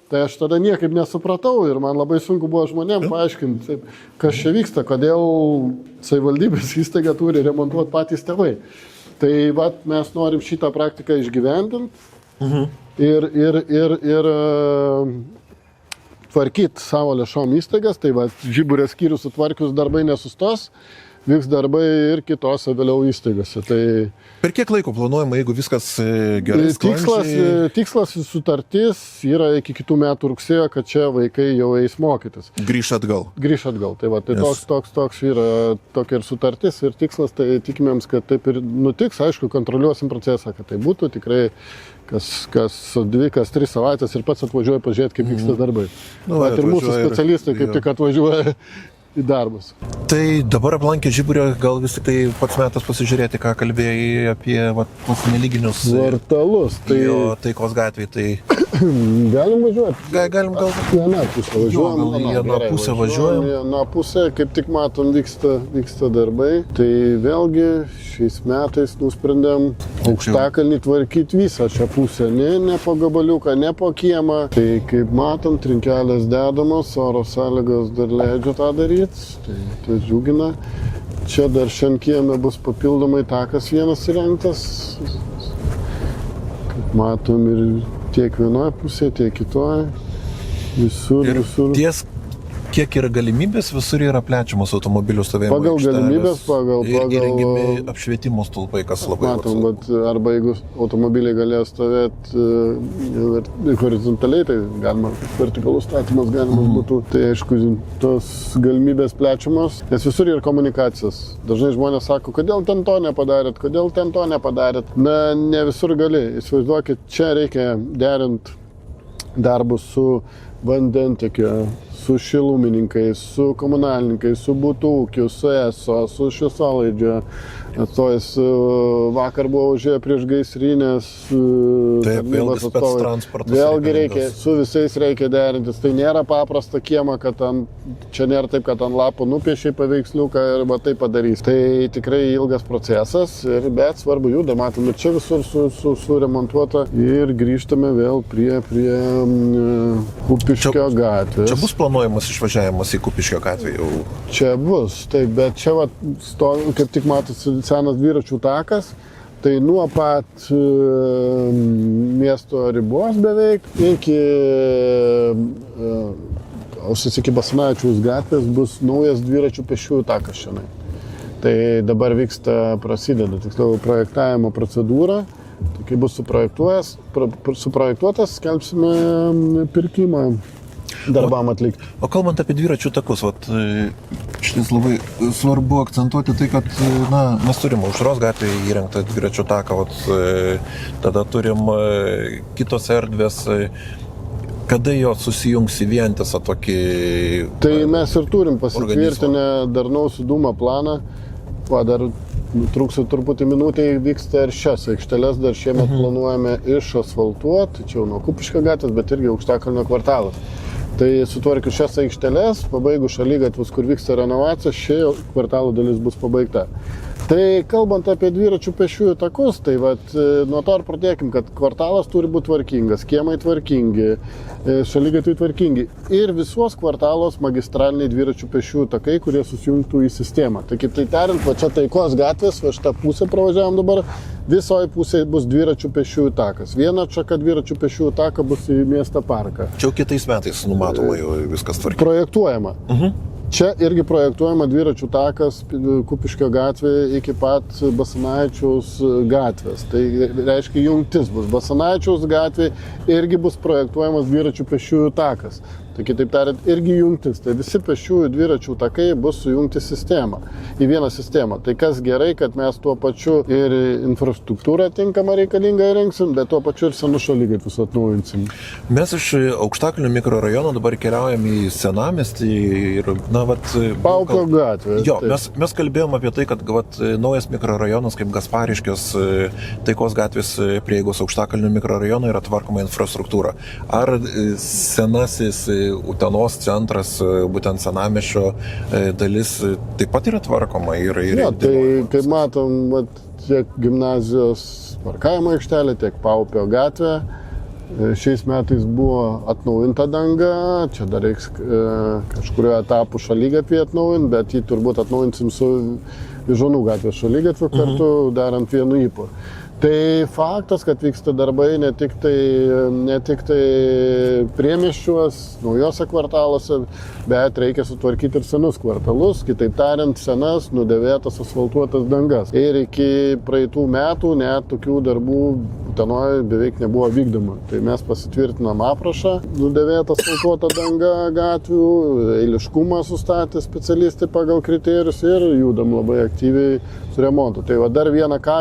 Speaker 2: Tai aš tada niekaip nesupratau ir man labai sunku buvo žmonėm paaiškinti, kas čia vyksta, kodėl savivaldybės įstaiga turi remontuoti patys tėvai. Tai mes norim šitą praktiką išgyvendinti ir tvarkyti savo lėšom įstaigas. Tai Žiburio skyrius sutvarkius darbai nesustos, vyks darbai ir kitose vėliau įstaigose. Tai
Speaker 1: per kiek laiko planuojama, jeigu viskas gerai sklandžiai?
Speaker 2: Tikslas sutartis yra iki kitų metų rugsėjo, kad čia vaikai jau eis mokytis.
Speaker 1: Grįš atgal.
Speaker 2: Tai toks yra tokia ir sutartis ir tikslas, tai tikimėms, kad taip ir nutiks. Aišku, kontroliuosim procesą, kad tai būtų tikrai kas 2, kas 3 savaitės ir pats atvažiuoja pažiūrėti, kaip vyksta darbai. Ir mūsų specialistai kaip tik atvažiuoja į darbus.
Speaker 1: Tai dabar aplankę Žiburio, gal vis tik tai pats metas pasižiūrėti, ką kalbėjai apie tuos nelyginius
Speaker 2: kvartalus.
Speaker 1: Taikos gatvėje. Tai
Speaker 2: galim važiuoti.
Speaker 1: Galim gal
Speaker 2: vieną pusę važiuojam.
Speaker 1: Vieną
Speaker 2: pusę, kaip tik matom, vyksta darbai. Tai vėlgi šiais metais nusprendėm aukštakalnį tvarkyti visą šią pusę. Ne po gabaliuką, ne po kiemą. Tai kaip matom, trinkelės dedamos, oro sąlygos dar leidžia tą daryti. Tai džiugina. Čia dar šiandien kieme bus papildomai takas vienas įrengtas. Kaip matom ir tiek vienoje pusėje, tiek kitoje. Visur.
Speaker 1: Ties, kiek yra galimybės, visur yra plečiamas automobilių stovėjimo
Speaker 2: pagal galimybės,
Speaker 1: ir įrengiami apšvietimo stulpai, kas labai
Speaker 2: matom, arba jeigu automobiliai galės stovėti horizontaliai, tai galima, vertikalus statymas galimas būtų. Tai aišku, tos galimybės plečiamos, nes visur yra komunikacijos. Dažnai žmonės sako, kodėl ten to nepadarėt. Na, ne visur gali. Įsivaizduokit, čia reikia derinti darbus su vandentiekio, su šilumininkais, su komunalininkais, su butų ūkiu, su ESO, su šviesolaidžio atstovais. Vakar buvo užėję prieš gaisrinės.
Speaker 1: Taip, vėlgi spec transportas.
Speaker 2: Vėlgi su visais reikia derintis. Tai nėra paprasta kiema, kad čia nėra taip, kad ant lapų nupiešiai paveiksliuką ir tai padarys. Tai tikrai ilgas procesas, bet svarbu juda. Matom, ir čia visur suremontuota ir grįžtame vėl prie Kupiškio gatvės.
Speaker 1: Čia bus planuojamas išvažiavimas į Kupiškio gatvę jau?
Speaker 2: Čia bus, taip, bet čia kaip tik matosi senas dviračių takas, Tai nuo pat miesto ribos beveik iki iki Basanavičiaus gatvės bus naujas dviračių pėsčiųjų takas šiandien. Tai dabar prasideda, tiksliau, projektavimo procedūra. Tai kai bus suprojektuotas, skelbsime pirkimą darbam atlikti.
Speaker 1: O kalbant apie dviračių takus, šitas labai svarbu akcentuoti tai, kad mes turim Aušros gatvėje įrengtą dviračių taką, tada turim kitos erdvės. Kada jo susijungs į vientisą tokį...
Speaker 2: Tai mes ir turim pasitvirtinę darnaus judumo planą. Dar truksiu truputį minutę, vyksta ir šias aikšteles, dar šiemet planuojame išasfaltuoti, čia jau nuo Kupiškio gatvės, bet irgi Aukštakalnio kvartalas. Tai sutvarkius šias aikšteles, pabaigus šaligatvius, kur vyksta renovacija, ši kvartalo dalis bus pabaigta. Tai kalbant apie dviračių pėsčiųjų takus, tai nuo to ir pradėkim, kad kvartalas turi būti tvarkingas, kiemai tvarkingi, šaligatviai tvarkingi ir visos kvartalos magistraliniai dviračių pėsčiųjų takai, kurie susijungtų į sistemą. Tai kaip tai tariant, čia Taikos gatvės, šitą pusę pravažiavam dabar, visoje pusėje bus dviračių pėsčiųjų takas. Viena atšaka dviračių pėsčiųjų taka bus į miesto parką.
Speaker 1: Čia jau kitais metais numatoma jau viskas tvarkinga.
Speaker 2: Projektuojama. Čia irgi projektuojama dviračių takas Kupiškio gatvėje iki pat Basanavičiaus gatvės. Tai reiškia jungtis bus. Basanavičiaus gatvėje irgi bus projektuojamas dviračių pėsčiųjų takas. Tai kitaip tariant, irgi jungtis. Tai visi pėsčiųjų dviračių takai bus sujungti į vieną sistemą. Tai kas gerai, kad mes tuo pačiu ir infrastruktūrą tinkamą reikalingą įrengsim, bet tuo pačiu ir senus šaligatvius atnaujinsim.
Speaker 1: Mes iš Aukštakalnio mikrorajono dabar keliaujam į Senamiestį ir,
Speaker 2: Paupio gatvė.
Speaker 1: Jo, mes kalbėjom apie tai, kad naujas mikrorajonas kaip Gaspariškės Taikos gatvės prieigos Aukštakalnio mikrorajono yra tvarkoma infrastruktūra. Ar senasis Utenos centras, būtent Senamiesčio dalis, taip pat yra tvarkoma?
Speaker 2: Tai kaip matom, tiek gimnazijos parkavimo aikštelė, tiek Paupio gatvė. Šiais metais buvo atnaujinta danga, čia dar reiks kažkurio etapų šaligatvį atnaujinti, bet jį turbūt atnaujinsim su Vyžuonų gatvės šaligatviu kartu, darant vienu ypu. Tai faktas, kad vyksta darbai ne tik tai priemiesčiuos, naujose kvartaluose, bet reikia sutvarkyti ir senus kvartalus, kitaip tariant, senas, nudėvėtas, asfaltuotas dangas. Ir iki praeitų metų net tokių darbų Utenoje beveik nebuvo vykdoma. Tai mes pasitvirtinam aprašą, nudėvėtą asfaltuotą dangą gatvių, eiliškumą sustatė specialistai pagal kriterijus ir judam labai aktyviai su remontu. Tai dar vieną ką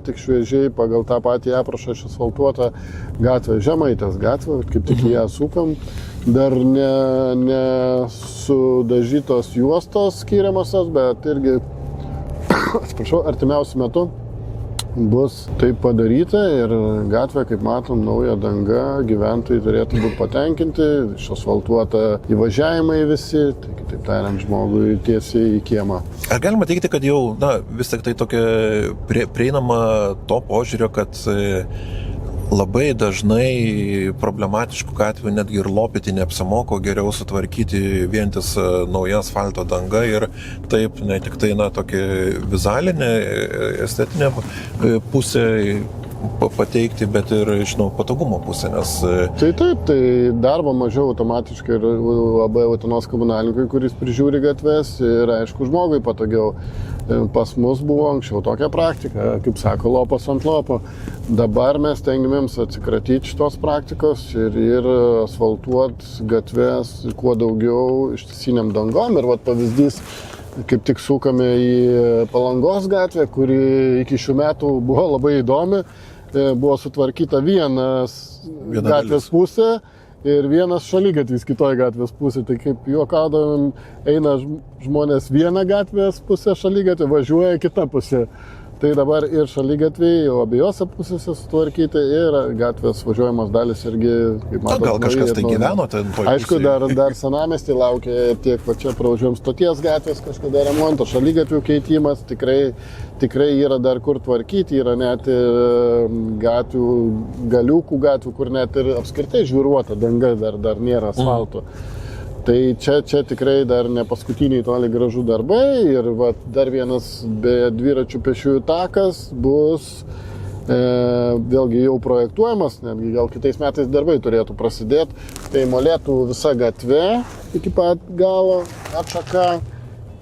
Speaker 2: tik šviežiai pagal tą patį aprašą išasfaltuotą gatvę, Žemaitės gatvę, kaip tik ją sukam. Dar ne sudažytos juostos skiriamosios, bet irgi, artimiausiu metu bus taip padaryta ir gatvė, kaip matom, nauja danga, gyventojai turėtų būti patenkinti, išasfaltuota įvažiavimai visi, tai kitaip tariant, žmogui tiesiai į kiemą.
Speaker 1: Ar galima teikti, kad jau vis tik tai tokia prieinama to požiūrio, kad labai dažnai problematiškų gatvių netgi ir lopyti neapsimoka, geriau sutvarkyti vientisą naują asfalto dangą ir taip ne tik tai tokia vizualinė, estetinė pusė pateikti, bet ir, patogumo pusė, nes...
Speaker 2: Tai darbo mažiau automatiškai ir labai Utenos komunalininkai, kuris prižiūri gatves ir, aišku, žmogui patogiau. Pas mus buvo anksčiau tokia praktika, kaip sako, lopas ant lopo. Dabar mes tengiamėms atsikratyti šitos praktikos ir asfaltuoti gatves kuo daugiau ištisiniam dangom. Ir pavyzdys, kaip tik sukame į Palangos gatvę, kuri iki šių metų buvo labai įdomi. Buvo sutvarkyta vienas gatvės pusė ir vienas šaligatvis kitoj gatvės pusė. Tai kaip juokaudavom, eina žmonės vieną gatvės pusę šaligatvį, važiuoja kitą pusę. Tai dabar ir šaligatviai jau abiejose pusėse sutvarkyti ir gatvės važiuojamos dalis irgi, kaip matot,
Speaker 1: gal kažkas tai gyveno ten toj pusėje.
Speaker 2: Aišku, dar Senamiestį laukia tiek čia pravažiuojam Stoties gatvės kažkada remonto, šaligatvių keitimas, tikrai yra dar kur tvarkyti, yra net gatvių, galiukų gatvių, kur net ir apskritai žvyruota danga dar nėra asfalto. Tai čia tikrai dar ne paskutiniai toli gražu darbai ir dar vienas be dviračių pėsčiųjų takas bus vėlgi jau projektuojamas, netgi gal kitais metais darbai turėtų prasidėti, tai Molėtų visa gatve iki pat galo atšaka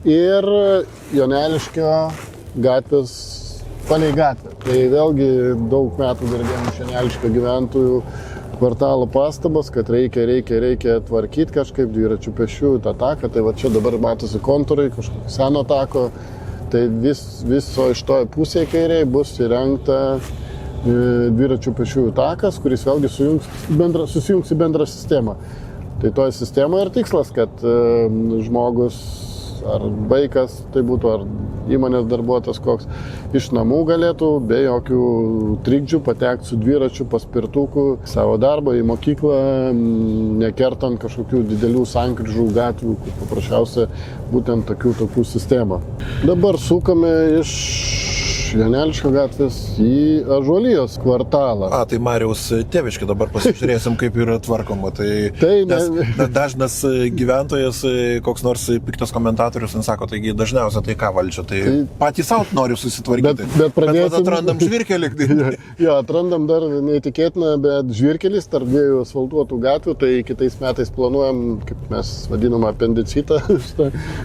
Speaker 2: ir Joneliškio gatvės palei gatvę. Tai vėlgi daug metų girdėjom iš Joneliškio gyventojų kvartalo pastabas, kad reikia tvarkyti kažkaip dviračių pėsčiųjų tą taką. Tai va čia dabar matosi kontūrai kažkokio seno tako. Tai viso iš to pusėje kairiai bus įrengta dviračių pėsčiųjų takas, kuris vėlgi susijungs į bendrą sistemą. Tai toje sistemoje ir tikslas, kad žmogus ar vaikas, tai būtų ar įmonės darbuotojas koks, iš namų galėtų be jokių trikdžių patekti su dviračiu, paspirtuku savo darbą į mokyklą, nekertant kažkokių didelių sankryžų gatvių, kur paprasčiausia būtent tokių sistemą. Dabar sukame iš Joneliškio gatvės į Ąžuolijos kvartalą.
Speaker 1: Tai Mariaus tėviškį dabar pasižiūrėsim, kaip yra tvarkoma. Dažnas gyventojas, koks nors piktas komentatorius, sako, taigi dažniausiai tai ką valdžia, tai patys savo nori susitvarkyti. Bet atrandam žvyrkelį.
Speaker 2: Jo, atrandam dar neįtikėtiną, bet žvyrkelis tarp dviejų asfaltuotų gatvių, tai kitais metais planuojam, kaip mes vadinam, apendicitą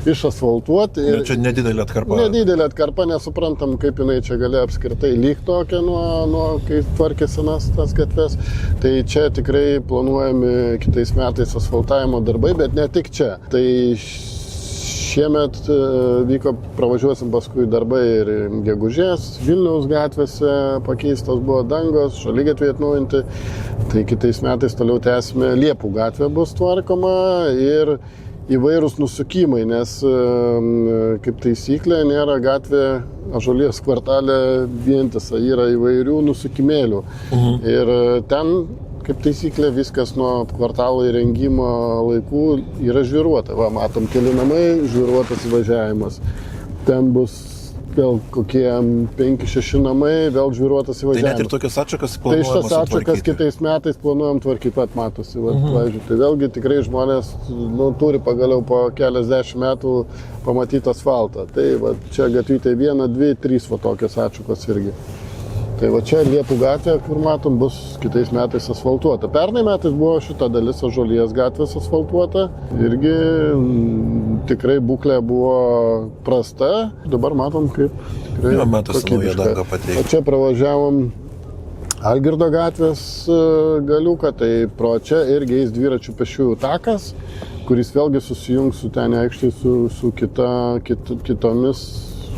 Speaker 2: išasfaltuoti.
Speaker 1: Čia nedidelė atkarpa.
Speaker 2: Nedidelė atkarpa, nesuprantam, kaip jinai čia gali apskritai lyg tokia nuo kai tvarkė senas tas gatves. Tai čia tikrai planuojami kitais metais asfaltavimo darbai, bet ne tik čia. Tai šiemet pravažiuosim paskui darbai ir Gegužės, Vilniaus gatvėse pakeistos buvo dangos, šaligatviai atnaujinti. Tai kitais metais toliau tęsime Liepų gatvė bus tvarkoma ir įvairūs nusukimai, nes kaip taisyklė nėra gatvė Ąžuolijos kvartale vientisa, yra įvairių nusukimėlių. Ir ten, kaip taisyklė, viskas nuo kvartalo įrengimo laikų yra žvyruota. Va, matom, keli namai, žvyruotas įvažiavimas. Ten bus vėl kokie 5-6 namai, vėl žvyruotas įvažiavimas. Tai
Speaker 1: net ir tokias atšakas planuojama
Speaker 2: sutvarkyti. Tai šitas atšakas kitais metais planuojam tvarkyti, pat matosi. Tai vėlgi tikrai žmonės turi pagaliau po keliasdešimt metų pamatyti asfaltą. Tai va, čia gatvytė 1, 2, 3 va tokios atšakos irgi. Tai va čia Liepų gatvė, kur matom, bus kitais metais asfaltuota. Pernai metais buvo šita dalis Ąžuolijos gatvės asfaltuota. Irgi tikrai būklė buvo prasta. Dabar matom, kaip tikrai kokybiška. O čia pravažiavom Algirdo gatvės galiuką, tai pro čia irgi eis dviračių pėsčiųjų takas, kuris vėlgi susijungs su ten aikštė su kitomis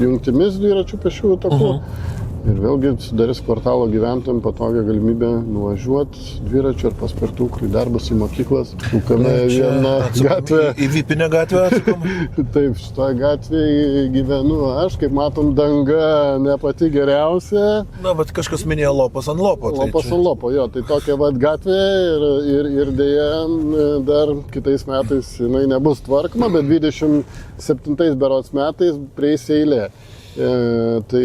Speaker 2: jungtimis dviračių pėsčiųjų takų. Ir vėlgi sudarys kvartalo gyventojams patogią galimybę nuvažiuoti dviračiu ar paspirtuku į darbus, į mokyklas. Sukame vieną gatvę.
Speaker 1: Į Vypinę gatvę atsukame?
Speaker 2: Taip, šitoje gatvėje gyvenu aš, kaip matom, danga ne pati geriausia.
Speaker 1: Na, bet kažkas minėjo lopas ant lopo.
Speaker 2: Lopas ant lopo, jo, tai tokia vat gatvė ir dėja dar kitais metais jinai nebus tvarkoma, bet 27 berods metais prieis eilė. Tai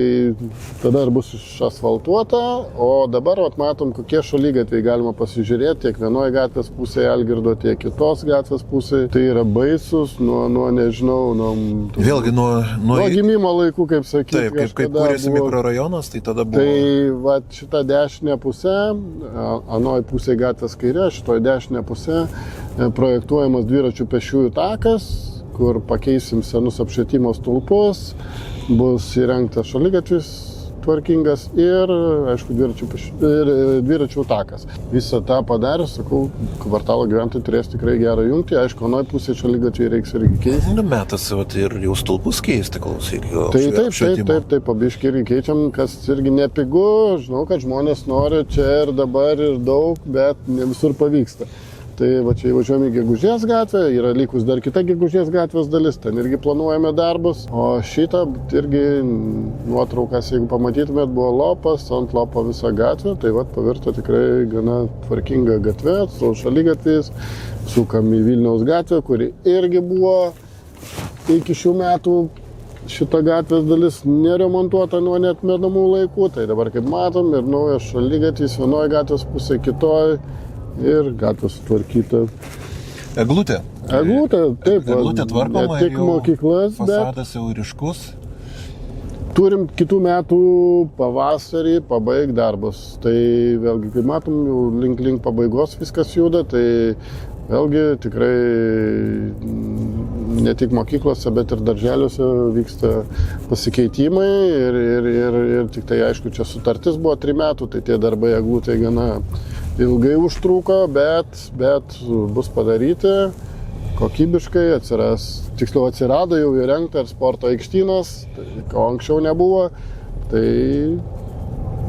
Speaker 2: tada ir bus išasfaltuota, o dabar matom, kokie šaligatviai galima pasižiūrėti tiek vienoje gatvės pusėje Algirdo, tiek kitos gatvės pusėje. Tai yra baisus nuo nežinau,
Speaker 1: vėlgi nuo
Speaker 2: gimimo laikų, kaip sakyti.
Speaker 1: Taip, kaip kūrėsi mikrorajonas, tai tada buvo.
Speaker 2: Tai va, šita dešinė pusė, anoji pusė gatvės kairė, šitoje dešinė pusė projektuojamas dviračių pėsčiųjų takas, kur pakeisim senus apšvietimo stulpus. Bus įrengtas šaligatvis tvarkingas ir, aišku, dviračių takas. Visą tą padaręs, sakau, kvartalo gyventojai turės tikrai gerą jungtį. Aišku, anoje pusėje šaligatviai reiks irgi keisti.
Speaker 1: Metas ir jau stulpus keisti, klausyk.
Speaker 2: Taip, pabiškai irgi keičiam, kas irgi nepigu. Žinau, kad žmonės nori čia ir dabar ir daug, bet ne visur pavyksta. Tai va čia įvažiuojame į Gegužės gatvę, yra likus dar kita Gegužės gatvės dalis, ten irgi planuojame darbus, o šitą irgi nuotraukas, jeigu pamatytumėt, buvo lopas, ant lopo visa gatvė, tai va pavirto tikrai gana tvarkinga gatvė, su šaligatviais, sukam į Vilniaus gatvę, kuri irgi buvo iki šių metų šita gatvės dalis neremontuota nuo neatmenamų laikų, tai dabar kaip matom ir naujas šaligatvis vienoje gatvės pusėje, kitoje. Ir gatvė sutvarkyta.
Speaker 1: Eglutė.
Speaker 2: Eglutė, taip.
Speaker 1: Eglutė tvarkoma.
Speaker 2: Ne tik mokyklas,
Speaker 1: fasadas jau ryškus.
Speaker 2: Turim kitų metų pavasarį pabaigti darbus. Tai vėlgi, kaip matom, jau link pabaigos viskas juda, tai vėlgi tikrai ne tik mokyklose, bet ir darželiuose vyksta pasikeitimai ir tik tai aišku, čia sutartis buvo 3 metų, tai tie darbai eglutėje gana ilgai užtruko, bet bus padaryti kokybiškai, atsirado jau įrengta ir sporto aikštynas, ko anksčiau nebuvo, tai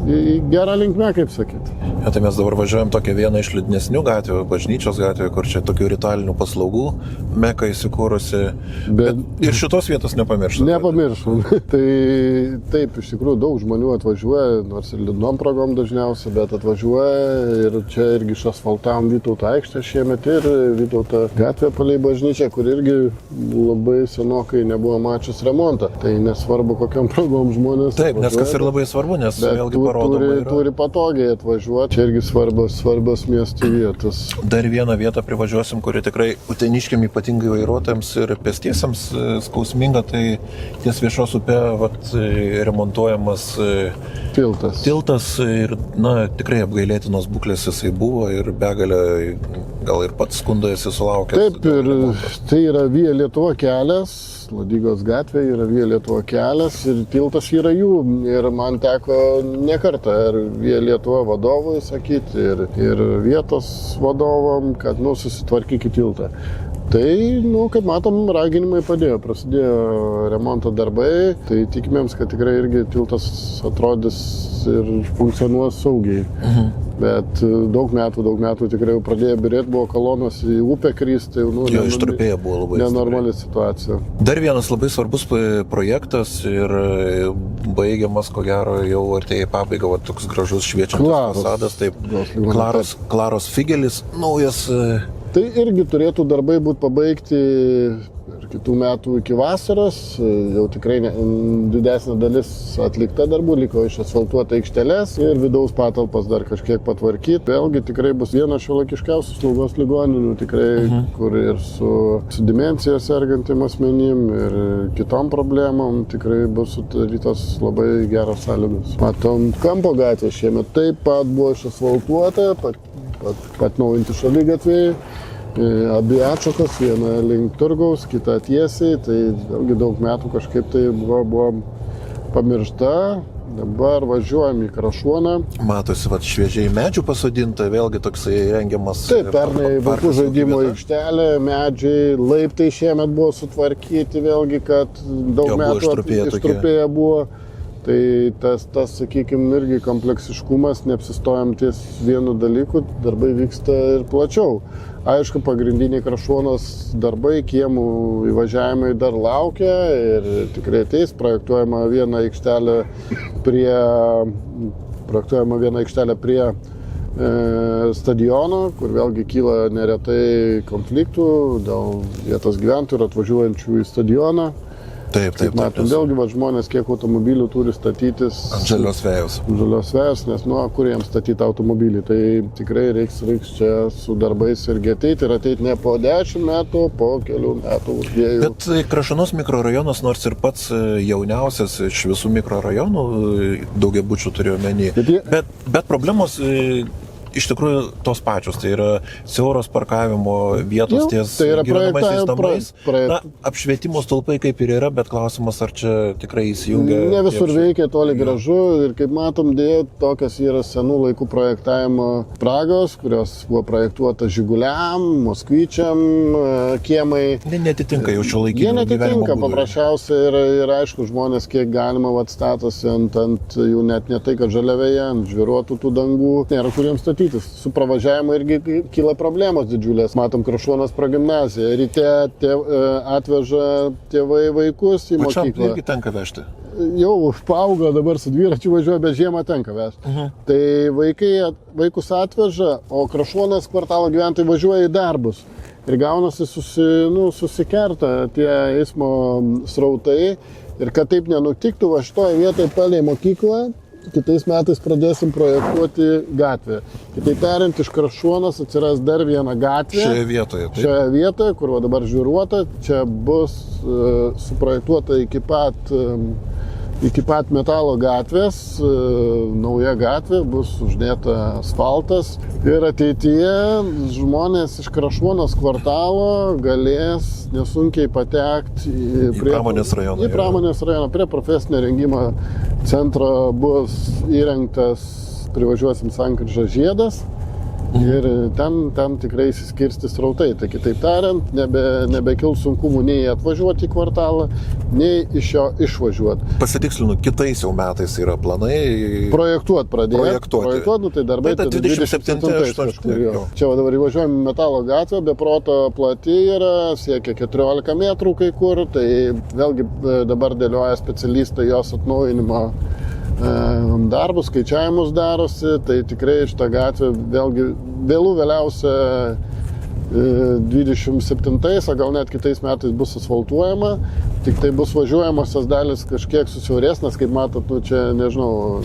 Speaker 2: į gerą linkmę, kaip sakyti.
Speaker 1: Ja, tai mes dabar važiuojam tokią vieną iš liūdnesnių gatvių, bažnyčios gatvė, kur čia tokių ritualinių paslaugų meka įsikūrusi. Bet ir šitos vietos nepamirštam.
Speaker 2: Nepamirštam. Tai taip, iš tikrųjų daug žmonių atvažiuoja, nors ir liūdnom progom dažniausiai, bet atvažiuoja ir čia irgi išasfaltavom Vytauto aikštę šiemet ir Vytauto gatvę palei bažnyčią, kur irgi labai senokai nebuvo mačius remontą. Tai nesvarbu, kokiam progom žmonės.
Speaker 1: Taip, nes kas ir labai svarbu, nes vėlgi parodoma
Speaker 2: turi patogiai atvažiuoti. Čia irgi svarbios miestų vietos.
Speaker 1: Dar vieną vietą privažiuosim, kuri tikrai uteniškiam ypatingai vairuotojams ir pėstiesiems skausminga, tai ties Viešos upe remontuojamas tiltas ir tikrai apgailėtinos būklės jisai buvo ir begalė, gal ir pats skundų esi sulaukęs.
Speaker 2: Taip, ir tai yra Via Lietuva kelias. Ladygos gatvė yra Via Lietuva kelias ir tiltas yra jų. Ir man teko ne kartą ir Via Lietuva vadovui sakyti, ir vietos vadovam, kad susitvarkykit tiltą. Tai, kaip matom, raginimai padėjo. Prasidėjo remonto darbai, tai tikimėms, kad tikrai irgi tiltas atrodys ir funkcionuos saugiai. Bet daug metų tikrai jau pradėjo byrėti, buvo kolonos į upę kristi.
Speaker 1: Ištrupėję buvo labai.
Speaker 2: Nenormali situacija.
Speaker 1: Dar vienas labai svarbus projektas ir baigiamas, ko gero, jau artėja į pabaigą, toks gražus šviečiantis fasadas, taip, Klaros Figelis, naujas.
Speaker 2: Tai irgi turėtų darbai būti pabaigti kitų metų iki vasaros, jau tikrai didesnė dalis atlikta darbų, liko išasfaltuota aikšteles ir vidaus patalpas dar kažkiek patvarkyti. Vėlgi tikrai bus vienas šiuolaikiškiausių slaugos ligoninių, tikrai, kur ir su demencija sergantiem asmenim ir kitom problemom tikrai bus sudarytos labai geros sąlygos. Matom, Kampo gatvė šiemet taip pat buvo išasfaltuota, atnaujinti šaligatviai. Abi atšakos, viena link turgaus, kita tiesiai, tai vėlgi daug metų kažkaip tai buvo pamiršta. Dabar važiuojam į Krašuoną.
Speaker 1: Matosi, šviežiai medžių pasodinta, vėlgi toksai rengiamas.
Speaker 2: Taip, pernai vaikų žaidimo aikštelė, medžiai, laiptai šiemet buvo sutvarkyti, vėlgi, kad daug metų ištrupėję buvo. Tai tas, sakykime, irgi kompleksiškumas, neapsistojam ties vienu dalyku, darbai vyksta ir plačiau. Aišku, pagrindiniai Krašuonos darbai, kiemų įvažiavimai dar laukia ir tikrai ateis, projektuojama viena aikštelė prie stadiono, kur vėlgi kyla neretai konfliktų dėl vietos gyventojų ir atvažiuojančių į stadioną.
Speaker 1: Taip.
Speaker 2: Matom, vėlgi žmonės, kiek automobilių turi statytis
Speaker 1: ant Žalios vejos,
Speaker 2: nes kur jiems statyti automobilį. Tai tikrai reiks čia su darbais irgi ateiti ne po 10 metų, po kelių metų.
Speaker 1: Bet Krašuonos mikrorajonas, nors ir pats jauniausias iš visų mikrorajonų, daugiabučių turiu omeny, bet problemos iš tikrųjų tos pačios, tai yra siauros parkavimo vietos ties gyvenamaisiais namais. Apšvietimo stulpai kaip ir yra, bet klausimas, ar čia tikrai įsijungia.
Speaker 2: Ne visur veikia, toli gražu ir kaip matom, dėja, tokios yra senų laikų projektavimo spragos, kurios buvo projektuota Žiguliam, Moskvyčiam, kiemai.
Speaker 1: Netitinka jau šio laikinio gyvenimo būdų.
Speaker 2: Jie netitinka, paprasčiausiai ir aišku, žmonės kiek galima statosi ant jų net ne tai, kad žaliavėje, ant žviruotų tų dangų, nėra kuriems statyti. Su pravažiavimu irgi kyla problemos didžiulės. Matom Krašuonos progimnaziją. Ryte atveža tėvai vaikus į mokyklą.
Speaker 1: Pačiam irgi tenka vežti.
Speaker 2: Jau paaugo, dabar su dviračiu važiuoja, bet žiemą tenka vežti. Tai vaikus atveža, o Krašuonos kvartalo gyventojai važiuoja į darbus. Ir gaunasi susikerta tie eismo srautai. Ir kad taip nenutiktų, va šitoje vietoje palei mokyklą, kitais metais pradėsim projektuoti gatvę. Kitaip tariant, iš Krašuonos atsiras dar viena gatvė. Šioje vietoje, kur dabar žviruota, čia bus suprojektuota iki pat iki pat Metalo gatvės, nauja gatvė, bus uždėta asfaltas ir ateityje žmonės iš Krašuonos kvartalo galės nesunkiai patekti
Speaker 1: į pramonės rajoną.
Speaker 2: Į pramonės rajoną. Prie profesinio rengimo centro bus įrengtas, privažiuosim sankryžą žiedas. Ir ten tikrai įsiskirstys srautai. Tai kitaip tariant, nebekils sunkumų nei atvažiuoti į kvartalą, nei iš jo išvažiuoti.
Speaker 1: Pasitikslinu, kitais jau metais yra planai.
Speaker 2: Projektuoti pradėti. Projektuoti, tai darbai
Speaker 1: tai 27-8.
Speaker 2: Čia dabar įvažiuojame Metalo gatvę, be proto plati yra, siekia 14 metrų kai kur, tai vėlgi dabar dėlioja specialistai jos atnaujinimo darbus, skaičiavimus darosi, tai tikrai šitą gatvę vėlgi vėliausia 27-ais, o gal net kitais metais bus asfaltuojama, tik tai bus važiuojamosios dalis kažkiek susiauresnės, kaip matot, čia, nežinau,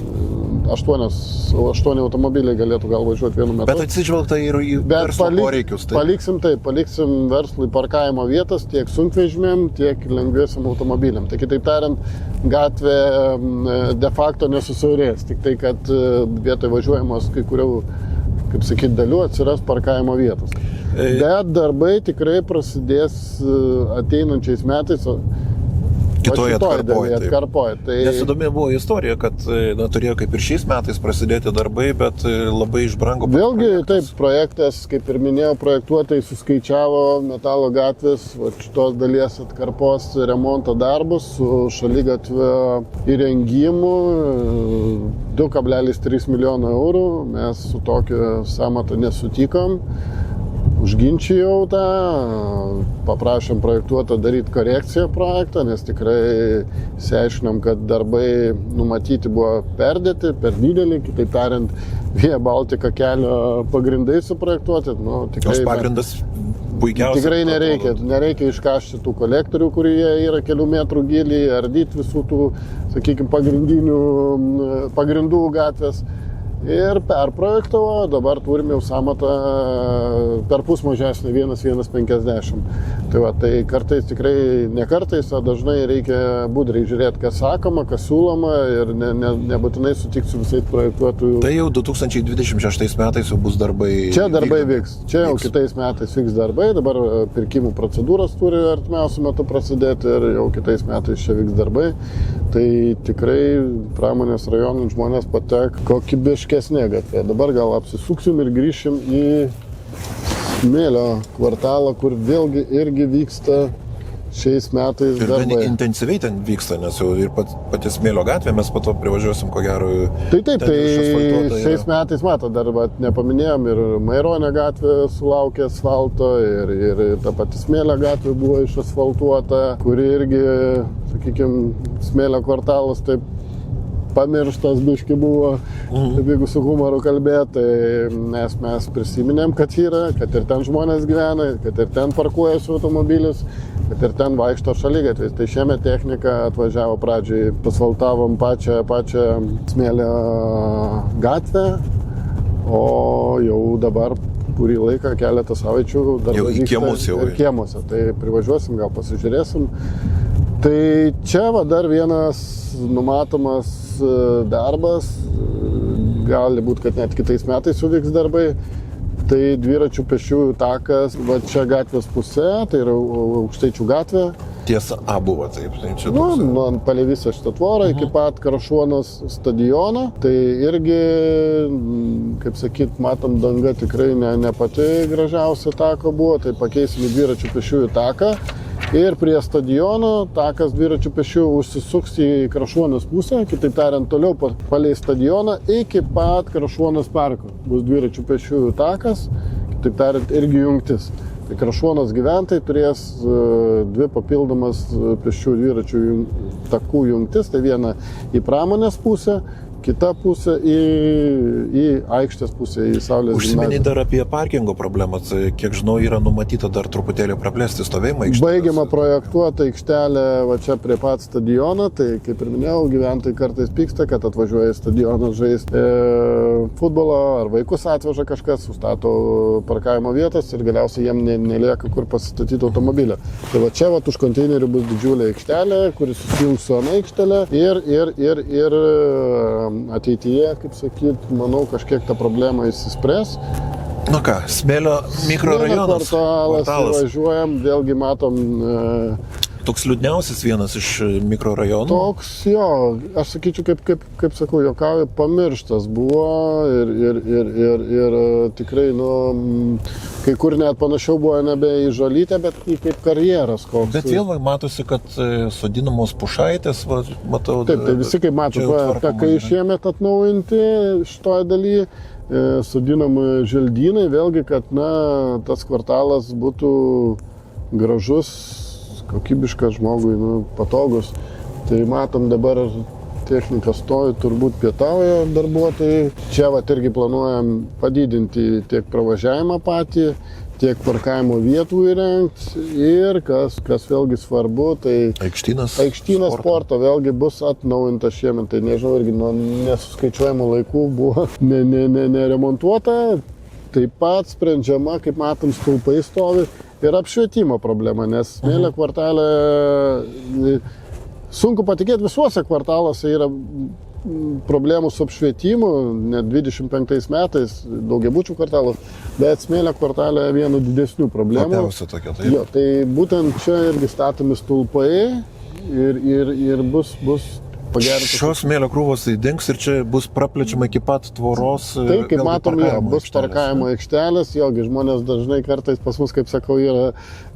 Speaker 2: 8 automobiliai galėtų gal važiuoti vienu metu.
Speaker 1: Bet atsižvelgta ir į verslo poreikius.
Speaker 2: Paliksim verslui parkavimo vietas tiek sunkvežimėm, tiek lengviesiam automobiliam. Tai kitaip tariant, gatvė de facto nesusiaurės, tik tai, kad vietoj važiuojamos kai kurių, kaip sakyt, dalių atsiras parkavimo vietos. Bet darbai tikrai prasidės ateinančiais metais.
Speaker 1: Kitoje
Speaker 2: atkarpoje.
Speaker 1: Nes įdomi buvo istorija, kad turėjo kaip ir šiais metais prasidėti darbai, bet labai išbrango.
Speaker 2: Vėlgi, taip, projektas, kaip ir minėjau, projektuotojai suskaičiavo Metalo gatvės šitos dalies atkarpos remonto darbus su šaligatvio įrengimu 2,3 milijono eurų. Mes su tokiu sąmatu nesutikom. Užginčijau tą, paprašėm projektuotą daryti korekciją projektą, nes tikrai išsiaiškinom, kad darbai numatyti buvo perdėti, per didelį, kitaip tariant, Via Baltica kelio pagrindai suprojektuoti.
Speaker 1: Jos pagrindas puikiausiai.
Speaker 2: Tikrai nereikia iškašti tų kolektorių, kurie yra kelių metrų gilį, ardyti visų tų, sakykime, pagrindų gatvės. Ir perprojektavo, dabar turim jau sąmatą per pus mažesnį 1,150. Tai kartais tikrai, ne kartais, o dažnai reikia budriai žiūrėti, kas sakoma, kas siūloma ir nebūtinai sutikti su visais projektuotojų.
Speaker 1: Tai jau 2026 metais jau bus darbai.
Speaker 2: Čia darbai vyks. Čia jau kitais metais vyks darbai, dabar pirkimų procedūros turi artimiausiu metu prasidėti ir jau kitais metais čia vyks darbai. Tai tikrai pramonės rajonų žmonės patek kokybiškesnė gatvė. Dabar gal apsisuksim ir grįšim į Smėlio kvartalą, kur vėlgi irgi vyksta šiais metais darbai.
Speaker 1: Ir intensyviai ten vyksta, nes jau ir pati Smėlio gatvė, mes po to privažiuosim ko gero.
Speaker 2: Tai šiais metais, matot, dar nepaminėjom, ir Maironio gatvė sulaukė asfalto, ir ta pati Smėlio gatvė buvo išasfaltuota, kuri irgi, sakykime, Smėlio kvartalas taip pamirštas biški buvo, jeigu su humoru kalbėt, tai mes prisiminėm, kad yra, kad ir ten žmonės gyvena, kad ir ten parkuojasi automobilius, kad ir ten vaikšto šaligatviais. Tai šiemet technika atvažiavo pradžiai, asfaltavom pačią Smėlio gatvę, o jau dabar kurį laiką, keletą savaičių darbai vyksta ir kiemuose. Tai privažiuosim, gal pasižiūrėsim. Tai čia dar vienas numatomas darbas, gali būti, kad net kitais metais suvyks darbai. Tai dviračių pėsčiųjų takas, va čia gatvės pusė, tai yra Aukštaičių gatvė.
Speaker 1: Tiesa, buvo taip.
Speaker 2: Palei visą šitą tvorą iki pat Krašuonos stadiono. Tai irgi, kaip sakyt, matom, danga tikrai ne pati gražiausia tako buvo, tai pakeisim į dviračių pėsčiųjų taką. Ir prie stadiono takas dviračių pėsčiųjų užsisuks į Krašuonos pusę, kitaip tariant, toliau palei stadioną iki pat Krašuonos parko. Bus dviračių pėsčiųjų takas, kitaip tariant, irgi jungtis. Tai Krašuonos gyventojai turės dvi papildomas pėsčiųjų dviračių takų jungtis, tai viena į pramonės pusę, kita pusė į aikštės pusę, į Saulės
Speaker 1: Užsimeni
Speaker 2: gimnaziją.
Speaker 1: dar apie parkingo problemas. Kiek žinau, yra numatyta dar truputėlį praplėsti stovėjimą aikštelę.
Speaker 2: Baigiama projektuota aikštelė va čia prie pat stadiono, tai kaip ir minėjau, gyventojai kartais pyksta, kad atvažiuoja į stadioną žaisti futbolą ar vaikus atveža kažkas, sustato parkavimo vietas ir galiausiai jiem nelieka kur pasistatyti automobilį. Tai va čia va už konteinerių bus didžiulė aikštelė, kuris susijungs su ana aikštelė ir ateityje, kaip sakyt, manau, kažkiek tą problemą įsispręs.
Speaker 1: Nu ką, Smėlio mikrorajonas.
Speaker 2: Kvartalas. Važiuojam, vėlgi matom.
Speaker 1: Toks liūdniausias vienas iš mikrorajonų.
Speaker 2: Toks, jo, aš sakyčiau, kaip sakau, juokauju, pamirštas buvo ir tikrai, kai kur net panašiau buvo nebe į žolytę, bet kaip karjeras koks.
Speaker 1: Bet vėl matosi, kad sodinamos pušaitės, matau.
Speaker 2: Taip, tai visi kaip mato, kai šiemet atnaujinti šitoje dalyje, sodinami želdynai, vėlgi, kad tas kvartalas būtų gražus, kokybiškas žmogui, patogus. Tai matom dabar technika stovi, turbūt pietauja darbuotojai. Čia irgi planuojam padidinti tiek pravažiavimą patį, tiek parkavimo vietų įrengti ir kas vėlgi svarbu, tai
Speaker 1: aikštynas
Speaker 2: sporto vėlgi bus atnaujintas šiemet. Tai nežinau, irgi nuo nesuskaičiuojamų laikų buvo neremontuota. Taip pat sprendžiama, kaip matom, stulpai stovi ir apšvietimo problema, nes Smėlio kvartale, sunku patikėti, visuose kvartaluose yra problemų su apšvietimu, net 25 metais daugiabučių kvartalas, bet Smėlio kvartale viena didesnių problemų.
Speaker 1: Tokia, tai.
Speaker 2: Jo, tai būtent čia irgi statomi stulpai ir bus pagerintas.
Speaker 1: Šios smėlio krūvos įdings ir čia bus praplečiama iki pat tvoros.
Speaker 2: Tai, kaip matom, bus parkavimo aikštelės, jogi žmonės dažnai kartais pas mus, kaip sakau, yra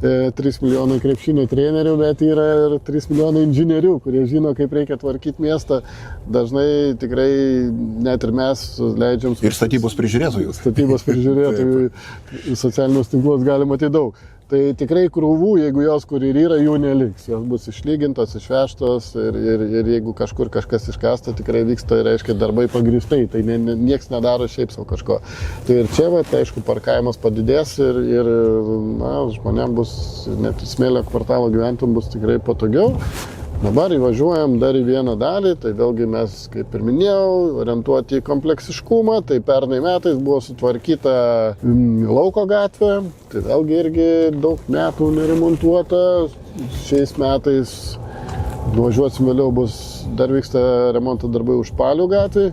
Speaker 2: 3 milijonai krepšinio trenerių, bet yra ir 3 milijonai inžinierių, kurie žino, kaip reikia tvarkyti miestą. Dažnai tikrai net ir mes leidžiam...
Speaker 1: Ir statybos prižiūrėtojų.
Speaker 2: Statybos prižiūrėtojų socialinius tinklus galima matyti daug. Tai tikrai krūvų, jeigu jos kur ir yra, jų neliks. Jos bus išlygintos, išvežtos ir jeigu kažkur kažkas iškasta, tikrai vyksta, reiškia, darbai pagrįstai. Tai nieks nedaro šiaip savo kažko. Tai ir čia, aišku, parkavimas padidės ir žmonėm bus, net Smėlio kvartalo gyventojams bus tikrai patogiau. Dabar įvažiuojam dar į vieną dalį, tai vėlgi mes, kaip ir minėjau, orientuoti į kompleksiškumą, tai pernai metais buvo sutvarkyta lauko gatvė, tai vėlgi irgi daug metų neremontuota, šiais metais nuvažiuosim vėliau dar vyksta remonto darbai Užpalių gatvė,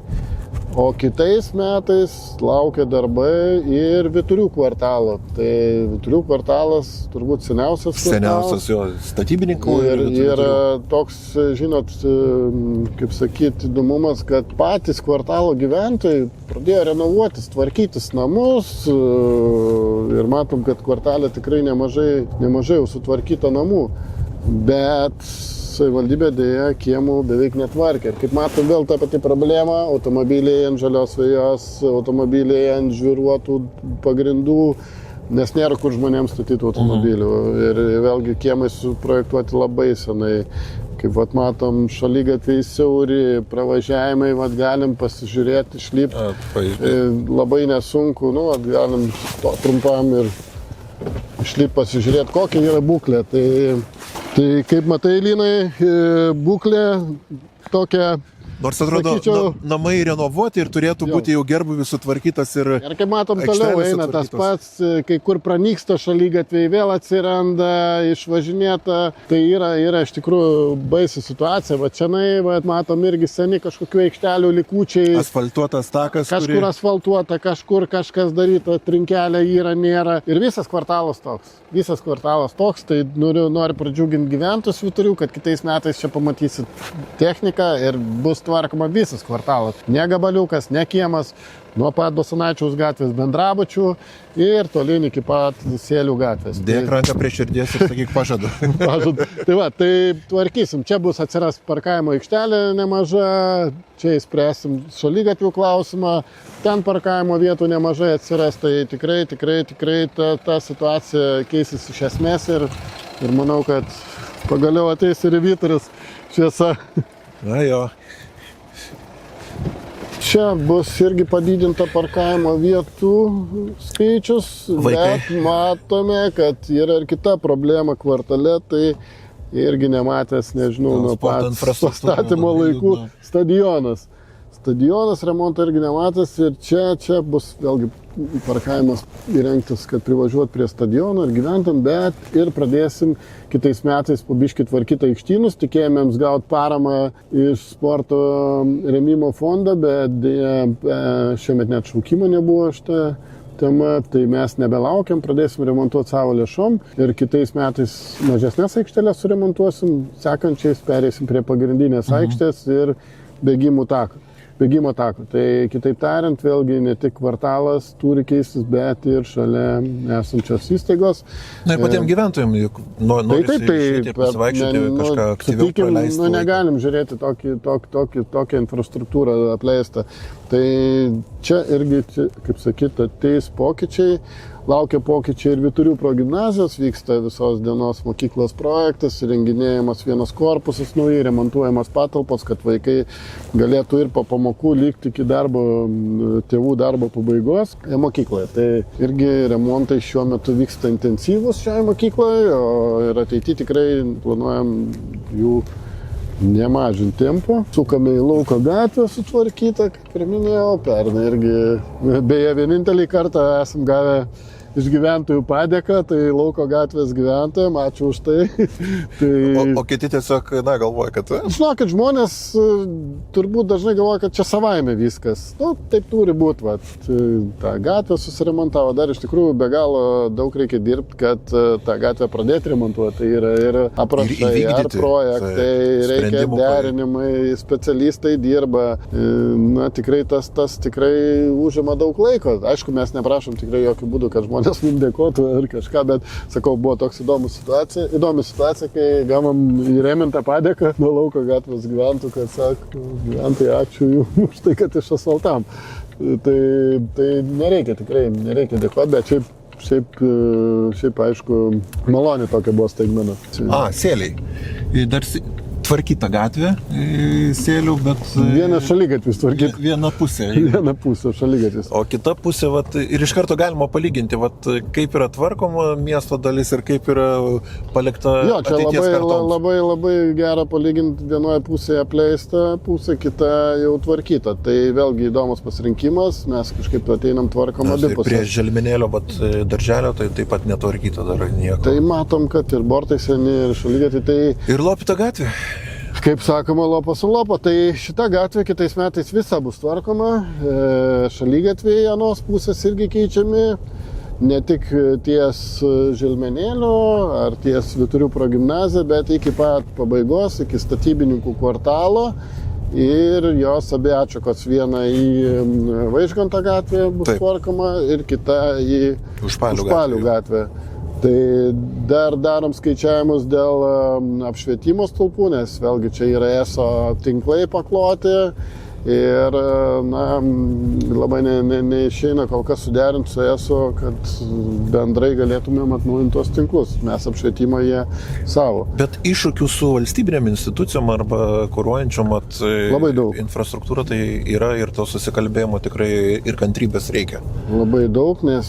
Speaker 2: o kitais metais laukia darbai ir Vyturių kvartalo. Tai Vyturių kvartalas turbūt seniausias kvartalas.
Speaker 1: Seniausias jo statybininkų.
Speaker 2: Ir toks, žinot, kaip sakyti, įdomumas, kad patys kvartalo gyventojai pradėjo renovuotis, tvarkytis namus ir matom, kad kvartalė tikrai nemažai jau sutvarkyta namų. Bet savivaldybė dėja kiemų beveik netvarkė. Ir kaip matom, vėl ta pati problema, automobiliai ant žalios vejos, automobiliai ant žviruotų pagrindų, nes nėra kur žmonėms statyti automobilių. Ir vėlgi kiemai suprojektuoti labai senai. Kaip matom, šaligatviai siauri, pravažiavimai, galim pasižiūrėti, išlipti. Labai nesunku, galim trumpam ir išlipti pasižiūrėti, kokia yra būklė. Tai kaip matai, Linai, būklė tokia...
Speaker 1: Nors atrodo, namai renovuoti ir turėtų būti jau gerbūvis sutvarkytas ir...
Speaker 2: Ir kaip matom, toliau eina tas pats, kai kur pranyksta šaligatviai, vėl atsiranda, išvažinėta. Tai yra iš tikrųjų baisi situacija. Va čianai, matom, irgi seni kažkokių aikštelių likučiai.
Speaker 1: Asfaltuotas takas.
Speaker 2: Kažkur asfaltuota, kažkur kažkas daryta, trinkelė yra, nėra. Ir visas kvartalas toks. Tai noriu pradžiuginti gyventojus Vyturių, kad kitais metais čia pamatysit techniką ir bus tvarkoma visas kvartalas. Ne gabaliukas, ne kiemas, nuo pat Basanavičiaus gatvės bendrabučių ir tolyn iki pat Sėlių gatvės.
Speaker 1: Dėk ranką prie širdies ir sakyk pažadu.
Speaker 2: Tai tvarkysim. Čia atsiras parkavimo aikštelė nemaža, čia įspręsim šaligatvių klausimą, ten parkavimo vietų nemažai atsiras, tai tikrai ta situacija keisis iš esmės ir manau, kad pagaliau ateis ir į Vyturius šviesa.
Speaker 1: Na jo.
Speaker 2: Čia bus irgi padidinta parkavimo vietų skaičius, bet matome, kad yra ir kita problema kvartale, tai irgi nematęs, nežinau, nuo pat pastatymo laikų stadionas. Stadionas remonto irgi nematęs ir čia bus vėlgi parkavimas įrengtas, kad privažiuot prie stadiono ir gyventam, bet ir pradėsim kitais metais po biškį tvarkyti aikštynus. Tikėjomėms gauti paramą iš sporto rėmimo fondo, bet šiemet net šaukimo nebuvo šitą tema, tai mes nebelaukiam, pradėsim remontuoti savo lėšom ir kitais metais mažesnės aikštelės suremontuosim, sekančiais perėsim prie pagrindinės aikštės ir bėgimo tako. Tai kitaip tariant, vėlgi ne tik kvartalas turi keistis, bet ir šalia esančios įstaigos.
Speaker 1: Na ir patiems gyventojams, juk norisi išėti, pasivaikščioti, kažką aktyviau praleisti.
Speaker 2: Negalim žiūrėti tokią infrastruktūrą apleistą. Tai čia irgi, kaip sakyt, ateis pokyčiai. Laukia pokyčiai ir Vyturių progimnazijos, vyksta visos dienos mokyklos projektas, renginėjamas vienas korpusas naujai, remontuojamas patalpos, kad vaikai galėtų ir po pamokų likti iki tėvų darbo pabaigos mokykloje. Tai irgi remontai šiuo metu vyksta intensyvus šioje mokykloje, o ir ateityje tikrai planuojam jų nemažinti tempo. Sukame į Lauko gatvę sutvarkytą, kaip ir minėjau, pernai irgi, beje, vienintelį kartą esam gavę iš gyventojų padėką, tai Lauko gatvės gyventojams, ačiū už tai.
Speaker 1: O kiti tiesiog, galvoja, kad...
Speaker 2: Žinokit, žmonės turbūt dažnai galvoja, kad čia savaime viskas. Taip turi būti, tą gatvę susiremontavo, dar iš tikrųjų be galo daug reikia dirbti, kad tą gatvę pradėti remontuoti. Tai yra ir aprašai, ar projektai, reikia derinimai, specialistai dirba. Na, tikrai tas tikrai užima daug laiko. Aišku, mes neprašom tikrai jokių būdų, kad žmonės mums dėkotų ar kažką, bet, sakau, buvo toks įdomi situacija, kai gavom įrėmintą padėką nuo Lauko gatvės gyventojų, kad sako, gyventojai, ačiū jums už tai, kad išasfaltam. Tai nereikia dėkoti, bet šiaip aišku, maloni tokia buvo staigmena.
Speaker 1: Sėliai. Dar tvarkyta gatvė Sėlių, bet...
Speaker 2: Vienas šaligatvis tvarkyta.
Speaker 1: Viena pusė.
Speaker 2: Viena pusė šaligatvis.
Speaker 1: O kita pusė, ir iš karto galima palyginti, kaip yra tvarkoma miesto dalis ir kaip yra palikta ateities kartoms.
Speaker 2: Labai gera palyginti, vienoje pusėje apleista, pusė kita jau tvarkyta. Tai vėlgi įdomus pasirinkimas, mes kažkaip ateinam tvarkom abi pusės.
Speaker 1: Prie Želmenėlio darželio tai taip pat netvarkyta dar nieko.
Speaker 2: Tai matom, kad ir bortai seni, ir šaligatviai.
Speaker 1: Ir lopyta gatvė.
Speaker 2: Kaip sakoma, lopas su lopo, tai šita gatvė kitais metais visa bus tvarkoma, šaligatviai anos pusės irgi keičiami, ne tik ties Želmenėlio ar ties Vyturių progimnaziją, bet iki pat pabaigos, iki statybininkų kvartalo ir jos abi atšakos, viena į Vaižganto gatvę bus tvarkoma ir kita į Užpalių gatvę. Tai dar darom skaičiavimus dėl apšvietimo stulpų, nes vėlgi čia yra ESO tinklai pakloti ir labai neišeina kol kas suderinti su ESO, kad bendrai galėtumėm atnaujinti tuos tinklus. Mes apšvietimą jie savo.
Speaker 1: Bet iššūkių su valstybinėm institucijom arba kuruojančiom infrastruktūrą tai yra ir to susikalbėjimo tikrai ir kantrybės reikia.
Speaker 2: Labai daug, nes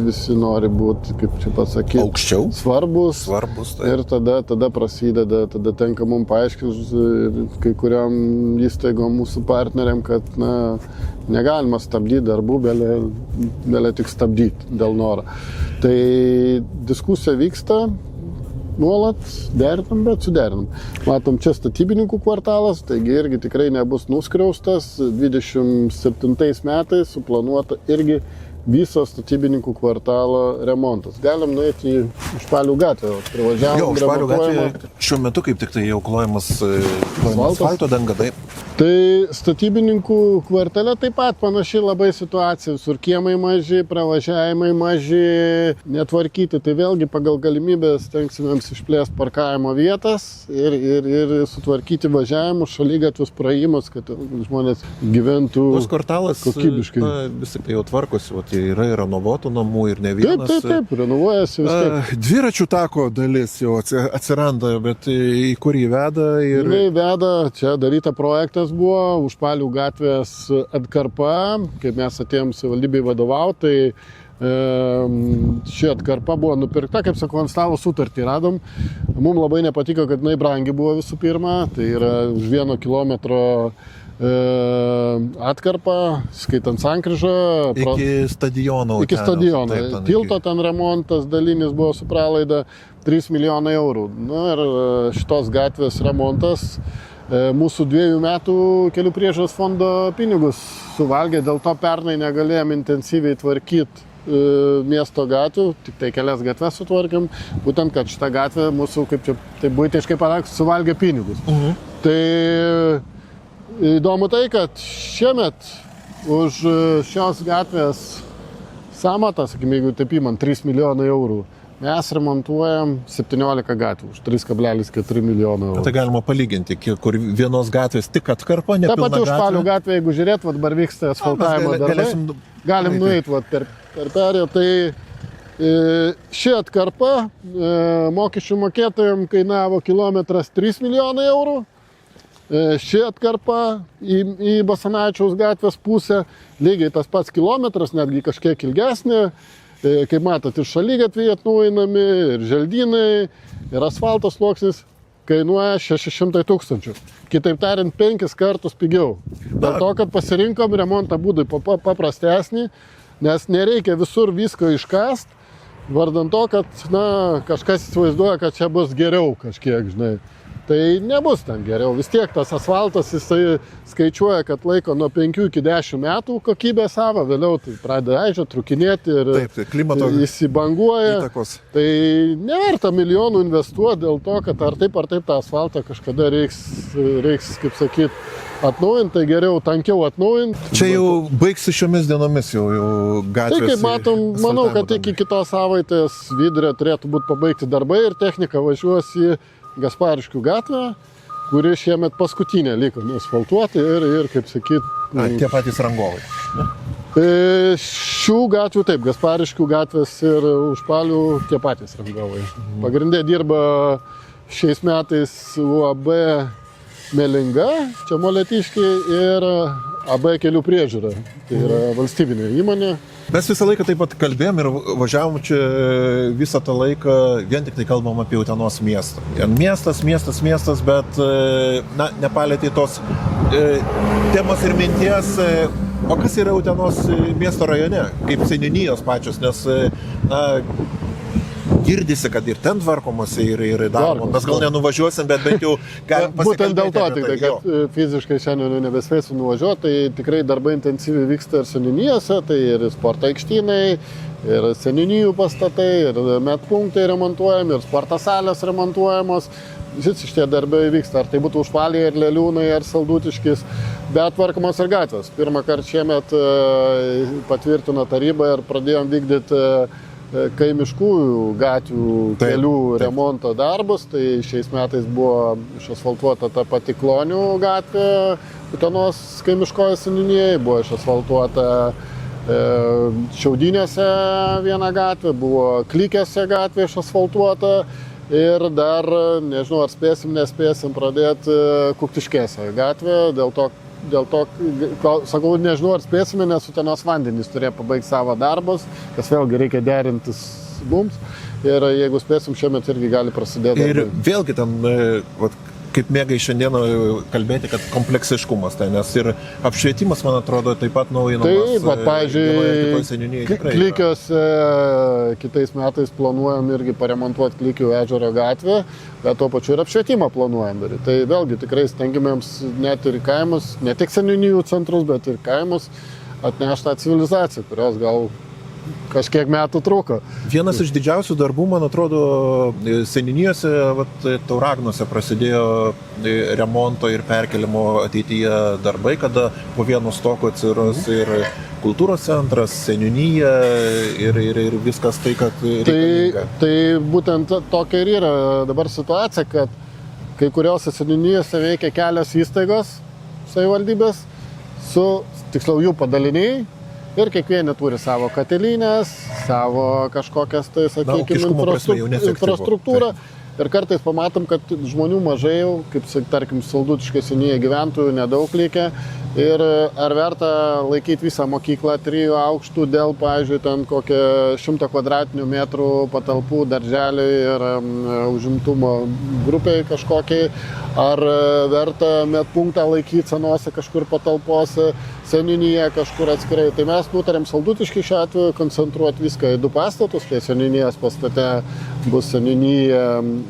Speaker 2: visi nori būti, kaip čia pasakyti,
Speaker 1: aukščiau,
Speaker 2: svarbus
Speaker 1: tai.
Speaker 2: Ir tada prasideda, tada tenka mums paaiškinti kai kuriam įstaigom mūsų partneriam, kad negalima stabdyti darbų, belė tik stabdyti dėl noro. Tai diskusija vyksta nuolat, derinam, bet suderinam. Matom, čia statybininkų kvartalas, taigi irgi tikrai nebus nuskriaustas. 27 metais suplanuota irgi viso statybininkų kvartalo remontas. Galim nueiti į Užpalių gatvę, privažiavom,
Speaker 1: Užpalių gatvė šiuo metu kaip tik tai jau klojamas asfalto danga, taip.
Speaker 2: Tai statybininkų kvartale taip pat panaši labai situacija, visur kiemai maži, pravažiavimai maži, netvarkyti, tai vėlgi pagal galimybės stengsimėms išplėsti parkavimo vietas ir sutvarkyti važiavimus, šaligatvius, praėjimus, kad žmonės gyventų kokybiškai.
Speaker 1: Vis tik tai jau tvarkosi, yra ir renovuotų namų ir ne vienas.
Speaker 2: Taip, renovuojasi vis tiek.
Speaker 1: Dviračių tako dalis jau atsiranda, bet į kur jį veda?
Speaker 2: Jinai veda, čia daryta projektas gatvės buvo, Užpalių gatvės atkarpa, kaip mes atėjom savivaldybei vadovauti, tai ši atkarpa buvo nupirkta, kaip sakau, ant stalo sutartį radom. Mums labai nepatiko, kad jinai brangi buvo visų pirma, tai yra už 1 kilometro atkarpa, skaitant sankryžą.
Speaker 1: Iki stadiono.
Speaker 2: Iki stadiono. Tilto ten remontas dalinis buvo su pralaida 3 milijonai eurų. Nu ir šitos gatvės remontas mūsų 2 metų kelių priežiūros fondo pinigus suvalgė, dėl to pernai negalėjom intensyviai tvarkyti miesto gatvių, tik tai kelias gatves sutvarkėm, būtent, kad šitą gatvę mūsų, kaip čia, tai buitiškai pasakius, suvalgė pinigus. Tai įdomu tai, kad šiemet už šios gatvės sąmatą, sakykime, jeigu taip imant 3 milijonai eurų, mes remontuojam 17 gatvių už 3,4 milijono eurų.
Speaker 1: Tai galima palyginti, kur vienos gatvės tik atkarpa, nepilna gatvė.
Speaker 2: Ta pati Užpalių gatvė, jeigu žiūrėt, dabar vyksta asfaltavimo darbai, galim nueiti per perėją. Tai ši atkarpa mokesčių mokėtojams kainavo kilometras 3 milijonai eurų. Ši atkarpa į Basanavičiaus gatvės pusę, lygiai tas pats kilometras, netgi kažkiek ilgesnė. Kaip matot, ir šaligatviai atnaujinami, ir želdynai, ir asfaltos sluoksnis kainuoja 600 000. Kitaip tariant, 5 kartus pigiau. Dėl to, kad pasirinkom remontą būdui paprastesnį, nes nereikia visur visko iškast, vardant to, kad kažkas įsivaizduoja, kad čia bus geriau kažkiek, žinai. Tai nebus ten geriau. Vis tiek tas asfaltas, jisai skaičiuoja, kad laiko nuo 5 iki 10 metų kokybę savo, vėliau tai pradeda aižėti, trukinėti ir
Speaker 1: klimato
Speaker 2: įsibanguoja.
Speaker 1: Įtakos.
Speaker 2: Tai neverta milijonų investuoti dėl to, kad ar taip tą asfaltą kažkada reiks, kaip sakyt, atnaujinti, tai geriau tankiau atnaujinti.
Speaker 1: Čia jau baigsi šiomis dienomis jau gatvės.
Speaker 2: Tai kaip matom, manau, kad iki kitos savaitės vidurio turėtų būti pabaigti darbai ir technika važiuos į Gaspariškių gatvę, kuri šiemet paskutinė liko asfaltuoti ir kaip sakyt...
Speaker 1: Tie patys rangovai.
Speaker 2: Šių gatvių, taip, Gaspariškių gatvės ir Užpalių tie patys rangovai. Pagrindė dirba šiais metais UAB Melinga, čia Molėtiškiai, ir AB kelių priežiūra. Tai yra valstybinė įmonė.
Speaker 1: Mes visą laiką taip pat kalbėjom ir važiavom čia visą tą laiką, vien tik tai kalbam apie Utenos miestą. Miestas, bet nepalėtė tos temos ir minties, o kas yra Utenos miesto rajone, kaip seniūnijos pačios, nes girdisi, kad ir ten tvarkomasi ir daroma. Mes gal nenuvažiuosim, bet bent jau galim pasikalbėti.
Speaker 2: Būtent dėl to, tik tai, kad fiziškai šiandien nebespėsiu nuvažiuoti, tai tikrai darbai intensyviai vyksta ir seniūnijose, tai ir sporto aikštynai, ir seniūnijų pastatai, ir medpunktai remontuojami, ir sporto salės remontuojamos. Visi šitie darbai vyksta, ar tai būtų Užpaliai, ar Leliūnai, ar Saldutiškis, bet tvarkomos ir gatvės. Pirmą kartą šiemet patvirtino taryba ir pradėjom vykdyti kaimiškųjų gatvių kelių remonto darbus, tai šiais metais buvo išasfaltuota ta pati Klonių gatvė, Utenos kaimiškoje seniūnijoje, buvo išasfaltuota Šiaudynėse viena gatvė, buvo Klykėse gatvė išasfaltuota ir dar, nežinau, ar spėsim, nespėsim pradėti Kuktiškėse gatvę, dėl to, sakau, nežinau, ar spėsime, nes Utenos vandenys turėjo pabaigti savo darbus, kas vėlgi reikia derintis mums. Ir jeigu spėsim, šiemet irgi gali prasidėti.
Speaker 1: Ir vėlgi ten, kaip mėgai šiandieną kalbėti, kad kompleksiškumas, tai nes ir apšvietimas, man atrodo, taip pat naujinamas.
Speaker 2: Taip, bet, pavyzdžiui, Klykiuose kitais metais planuojam irgi paremontuoti Klykių ežero gatvę, bet tuo pačiu ir apšvietimą planuojam daryti. Tai vėlgi tikrai stengiamėms net ir kaimus, ne tik seniūnijų centrus, bet ir kaimus atnešti tą civilizaciją, kurios gal kažkiek metų truko.
Speaker 1: Vienas iš didžiausių darbų, man atrodo, seniūnijose, Tauragnuose prasidėjo remonto ir perkelimo ateityje darbai, kada po vienu stoku atsiras ir kultūros centras, seniūnija ir viskas tai, kad reikalinga.
Speaker 2: Tai būtent tokia ir yra dabar situacija, kad kai kuriuose seniūnijose veikia kelios įstaigos savivaldybės tiksliau jų padaliniai, ir kiekvieni turi savo katilinės, savo kažkokias, tai sakykime, infrastruktūrą. ir kartais pamatom, kad žmonių mažai jau, kaip tarkim, Saldutiškio seniai gyventojų nedaug likę. Ir ar verta laikyti visą mokyklą 3 aukštų dėl, pavyzdžiui, ten kokią 100 kvadratinių metrų patalpų darželiui ir užimtumo grupiai kažkokiai, ar verta medpunktą laikyti senose kažkur patalpose, seniūniją kažkur atskirai. Tai mes nutarėm Saldutiškį šiuo atveju koncentruoti viską į 2 pastatus, tai seniūnijos pastate bus seniūnija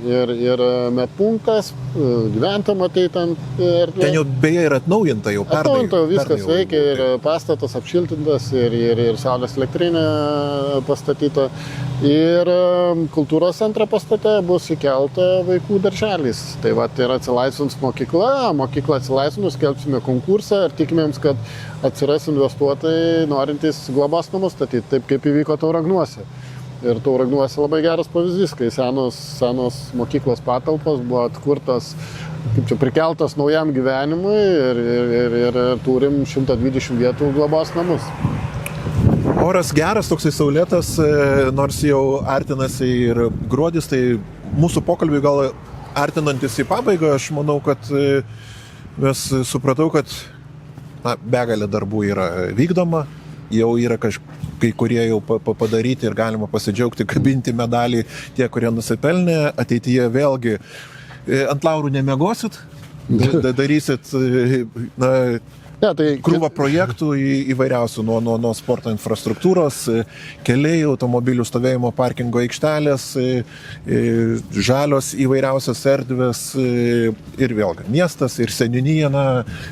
Speaker 2: ir medpunktas, gyventam ateitant.
Speaker 1: Ten jau beje yra atnaujinta jau pernai.
Speaker 2: Viskas veikia ir pastatas apšiltintas ir saulės elektrinė pastatyta. Ir kultūros centro pastate bus įkelta vaikų darželis. Tai va, yra atsilaisvins mokykla atsilaisvinus, skelbsime konkursą ir tikimėms, kad atsiras investuotojai norintys globos namus statyti, taip kaip įvyko Tauragnuose. Ir Tauragnuose labai geras pavyzdys, kai senos mokyklos patalpos buvo atkurtos, kaip čia prikeltas naujam gyvenimui ir turim 120 vietų globos namus.
Speaker 1: Oras geras, toksai saulėtas, nors jau artinasi ir gruodis, tai mūsų pokalbį gal artinantis į pabaigą, aš manau, kad mes supratau, kad begalė darbų yra vykdoma, jau yra kai kurie jau padaryti ir galima pasidžiaugti, kabinti medalį tie, kurie nusipelnė, ateityje vėlgi ant laurų nemiegosit, darysit krūvą projektų įvairiausių, nuo sporto infrastruktūros, keliai, automobilių stovėjimo parkingo aikštelės, žalios įvairiausios erdvės ir vėlgi miestas ir seniūnija,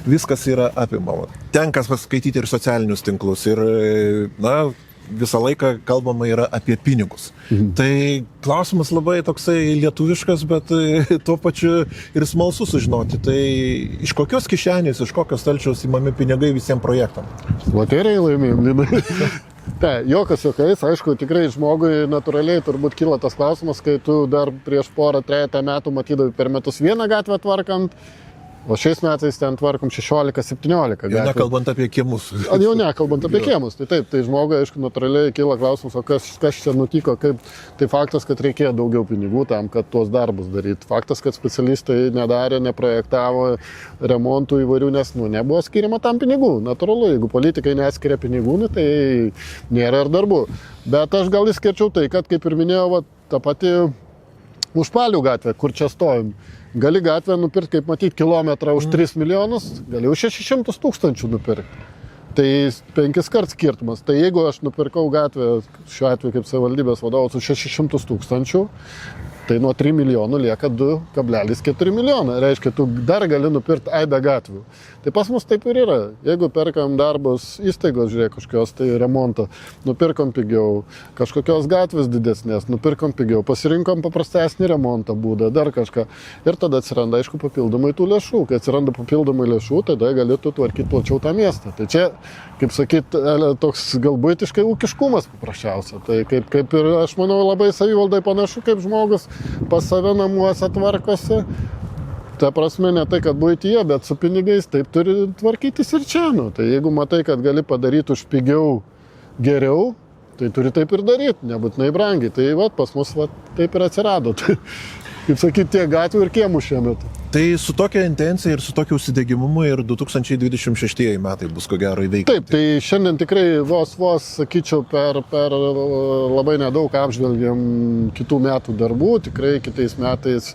Speaker 1: viskas yra apimama. Tenka paskaityti ir socialinius tinklus ir, visą laiką kalbama yra apie pinigus. Tai klausimas labai toksai lietuviškas, bet tuo pačiu ir smalsu sužinoti. Tai iš kokios kišenės, iš kokios stalčiaus įmami pinigai visiems projektam?
Speaker 2: Loterijai laimėjom. Jokas jokais, aišku, tikrai žmogui natūraliai turbūt kyla tas klausimas, kai tu dar prieš porą, 3 metų matydavai per metus vieną gatvę tvarkant, o šiais metais ten tvarkom 16-17 gatvę.
Speaker 1: Jau nekalbant apie kiemus.
Speaker 2: Jau nekalbant apie kiemus. Tai taip, tai žmogui, aišku, natūraliai kyla klausimas, o kas čia nutiko, kaip. Tai faktas, kad reikėjo daugiau pinigų tam, kad tuos darbus daryti. Faktas, kad specialistai nedarė, neprojektavo remontų įvairių, nes nebuvo skiriama tam pinigų. Natūralu, jeigu politikai neskiria pinigų, tai nėra ir darbų. Bet aš gal išskirčiau tai, kad, kaip ir minėjau, ta pati Užpalių gatvė, kur čia stovim. Gali gatvę nupirkti, kaip matyti, kilometrą už 3 milijonus, gali už 600 tūkstančių nupirkti. Tai 5 kart skirtumas. Tai jeigu aš nupirkau gatvę, šiuo atveju kaip savivaldybės vadovas, už 600 tūkstančių, tai nuo 3 milijonų lieka 2,4 milijoną. Reiškia, tu dar gali nupirkti aibę gatvių. Tai pas mus taip ir yra. Jeigu perkam darbus įstaigos, žiūrėk, kažkokios tai remonto, nupirkom pigiau, kažkokios gatvės didesnės, nupirkom pigiau, pasirinkom paprastesnį remontą būdą, dar kažką. Ir tada atsiranda, aišku, papildomai tų lėšų. Kai atsiranda papildomai lėšų, tada galėtų tvarkyti plačiau tą miestą. Tai čia, kaip sakyt, toks galbūtiškai ūkiškumas paprasčiausia. Tai kaip ir, aš manau, labai savivaldai panašu, kaip žmogus pas save namuose tvarkosi. Ta prasme, ne tai, kad buityje, bet su pinigais taip turi tvarkytis ir čia. Tai jeigu matai, kad gali padaryti už pigiau geriau, tai turi taip ir daryti, nebūtinai brangiai. Tai pas mus taip ir atsirado. Tai, kaip sakyti, tiek gatvių ir kiemų šiuo metu.
Speaker 1: Tai su tokia intencija ir su tokiu užsidegimumu ir 2026 metai bus ko gero įveikti.
Speaker 2: Taip, tai šiandien tikrai vos, sakyčiau, per labai nedaug apžvelgiam kitų metų darbų. Tikrai kitais metais,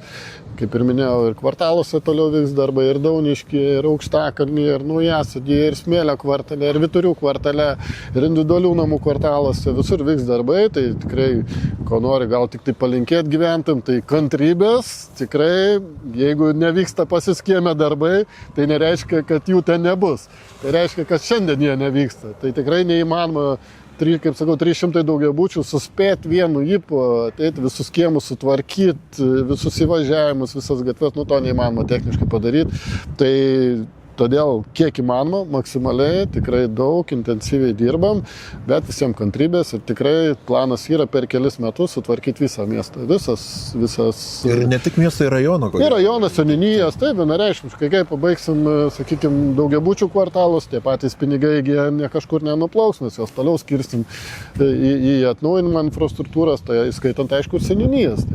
Speaker 2: kaip ir minėjau, ir kvartaluose toliau vyks darbai, ir Daunišky, ir Aukštakalny, ir Naujasadį, ir Smėlio kvartale, ir Vyturių kvartale, ir individualių namų kvartaluose. Visur vyks darbai, tai tikrai, ko nori, gal tik tai palinkėti gyventam, tai kantrybės. Tikrai, jeigu nevyksta pasiskiemę darbai, tai nereiškia, kad jų ten nebus. Tai reiškia, kad šiandien jie nevyksta. Tai tikrai neįmanoma, kaip sakau, 300 daugiabučių suspėti vienu įpu, ateiti visus kiemus sutvarkyti, visus įvažiavimus, visas gatves, to neįmanoma techniškai padaryti. Tai todėl kiek įmanoma, maksimaliai, tikrai daug, intensyviai dirbam, bet visiems kantrybės ir tikrai planas yra per kelis metus sutvarkyti visą miestą. Visas...
Speaker 1: Ir ne tik miestą, ir rajoną.
Speaker 2: Ir rajonas, seniūnijas, taip, vienareikšmiškai, kai pabaigsim, sakykime, daugiabučių kvartalus, tie patys pinigai ne kažkur nenuplauks, nes jos toliau skirsim į atnaujinimą infrastruktūros, tai skaitant, aišku, ir seniūnijas.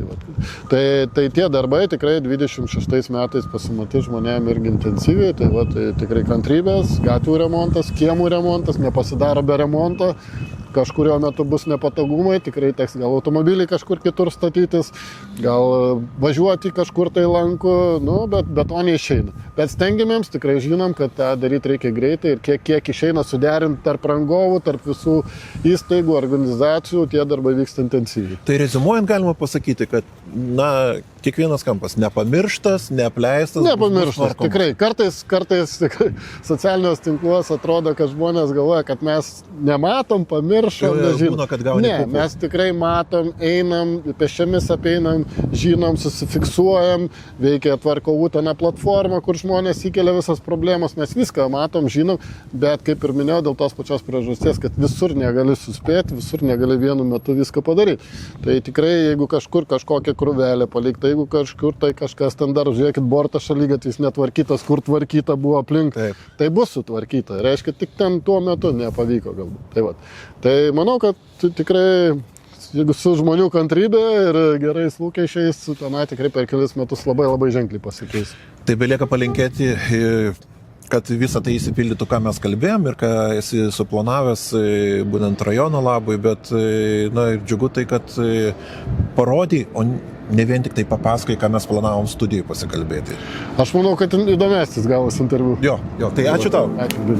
Speaker 2: Tai tie darbai tikrai 26 metais pasimatys žmonėm irgi intensyviai, tai tikrai kantrybės, gatvių remontas, kiemų remontas, nepasidaro be remonto, kažkurio metu bus nepatogumai, tikrai teks gal automobilį kažkur kitur statytis, gal važiuoti kažkur tai lanku, bet to neišeina. Bet stengiamėms, tikrai žinom, kad tą daryti reikia greitai ir kiek išeina suderinti tarp rangovų, tarp visų įstaigų, organizacijų, tie darbai vyksta intensyviai.
Speaker 1: Tai rezumuojant galima pasakyti, kad, kiekvienas kampas nepamirštas, neapleistas.
Speaker 2: Nepamirštas, tikrai. Kartais socialiniuose tinkluose atrodo, kad žmonės galvoja, kad mes nematom, pamiršom, nežinom. Ne, mes tikrai matom, einam, pėsčiomis apeinam, žinom, susifiksuojam, veikia tvarko Utena platforma, kur žmonės įkelia visas problemas, mes viską matom, žinom, bet kaip ir minėjau, dėl tos pačios priežasties, kad visur negali suspėti, visur negali vienu metu viską padaryti. Tai tikrai, jeigu kažkur kažkokią krūvelę palikta, jeigu kažkur tai kažkas ten dar, žiūrėkit, bortas šalygatvis netvarkytas, kur tvarkyta buvo aplink, tai bus sutvarkyta. Reiškia, tik ten tuo metu nepavyko galbūt. Tai manau, kad tikrai, jeigu su žmonių kantrybė ir gerais lūkesčiais, tenai tikrai per kelis metus labai ženkliai pasikeis.
Speaker 1: Tai belieka palinkėti, kad visą tai įsipildytų, ką mes kalbėjom ir ką esi suplanavęs būtent rajono labui, bet džiugu tai, kad parodai, o ne vien tik tai papasakai, ką mes planavom studijai pasikalbėti.
Speaker 2: Aš manau, kad įdomesnis gavosi interviu.
Speaker 1: Jo, tai ačiū tau.
Speaker 2: Ačiū.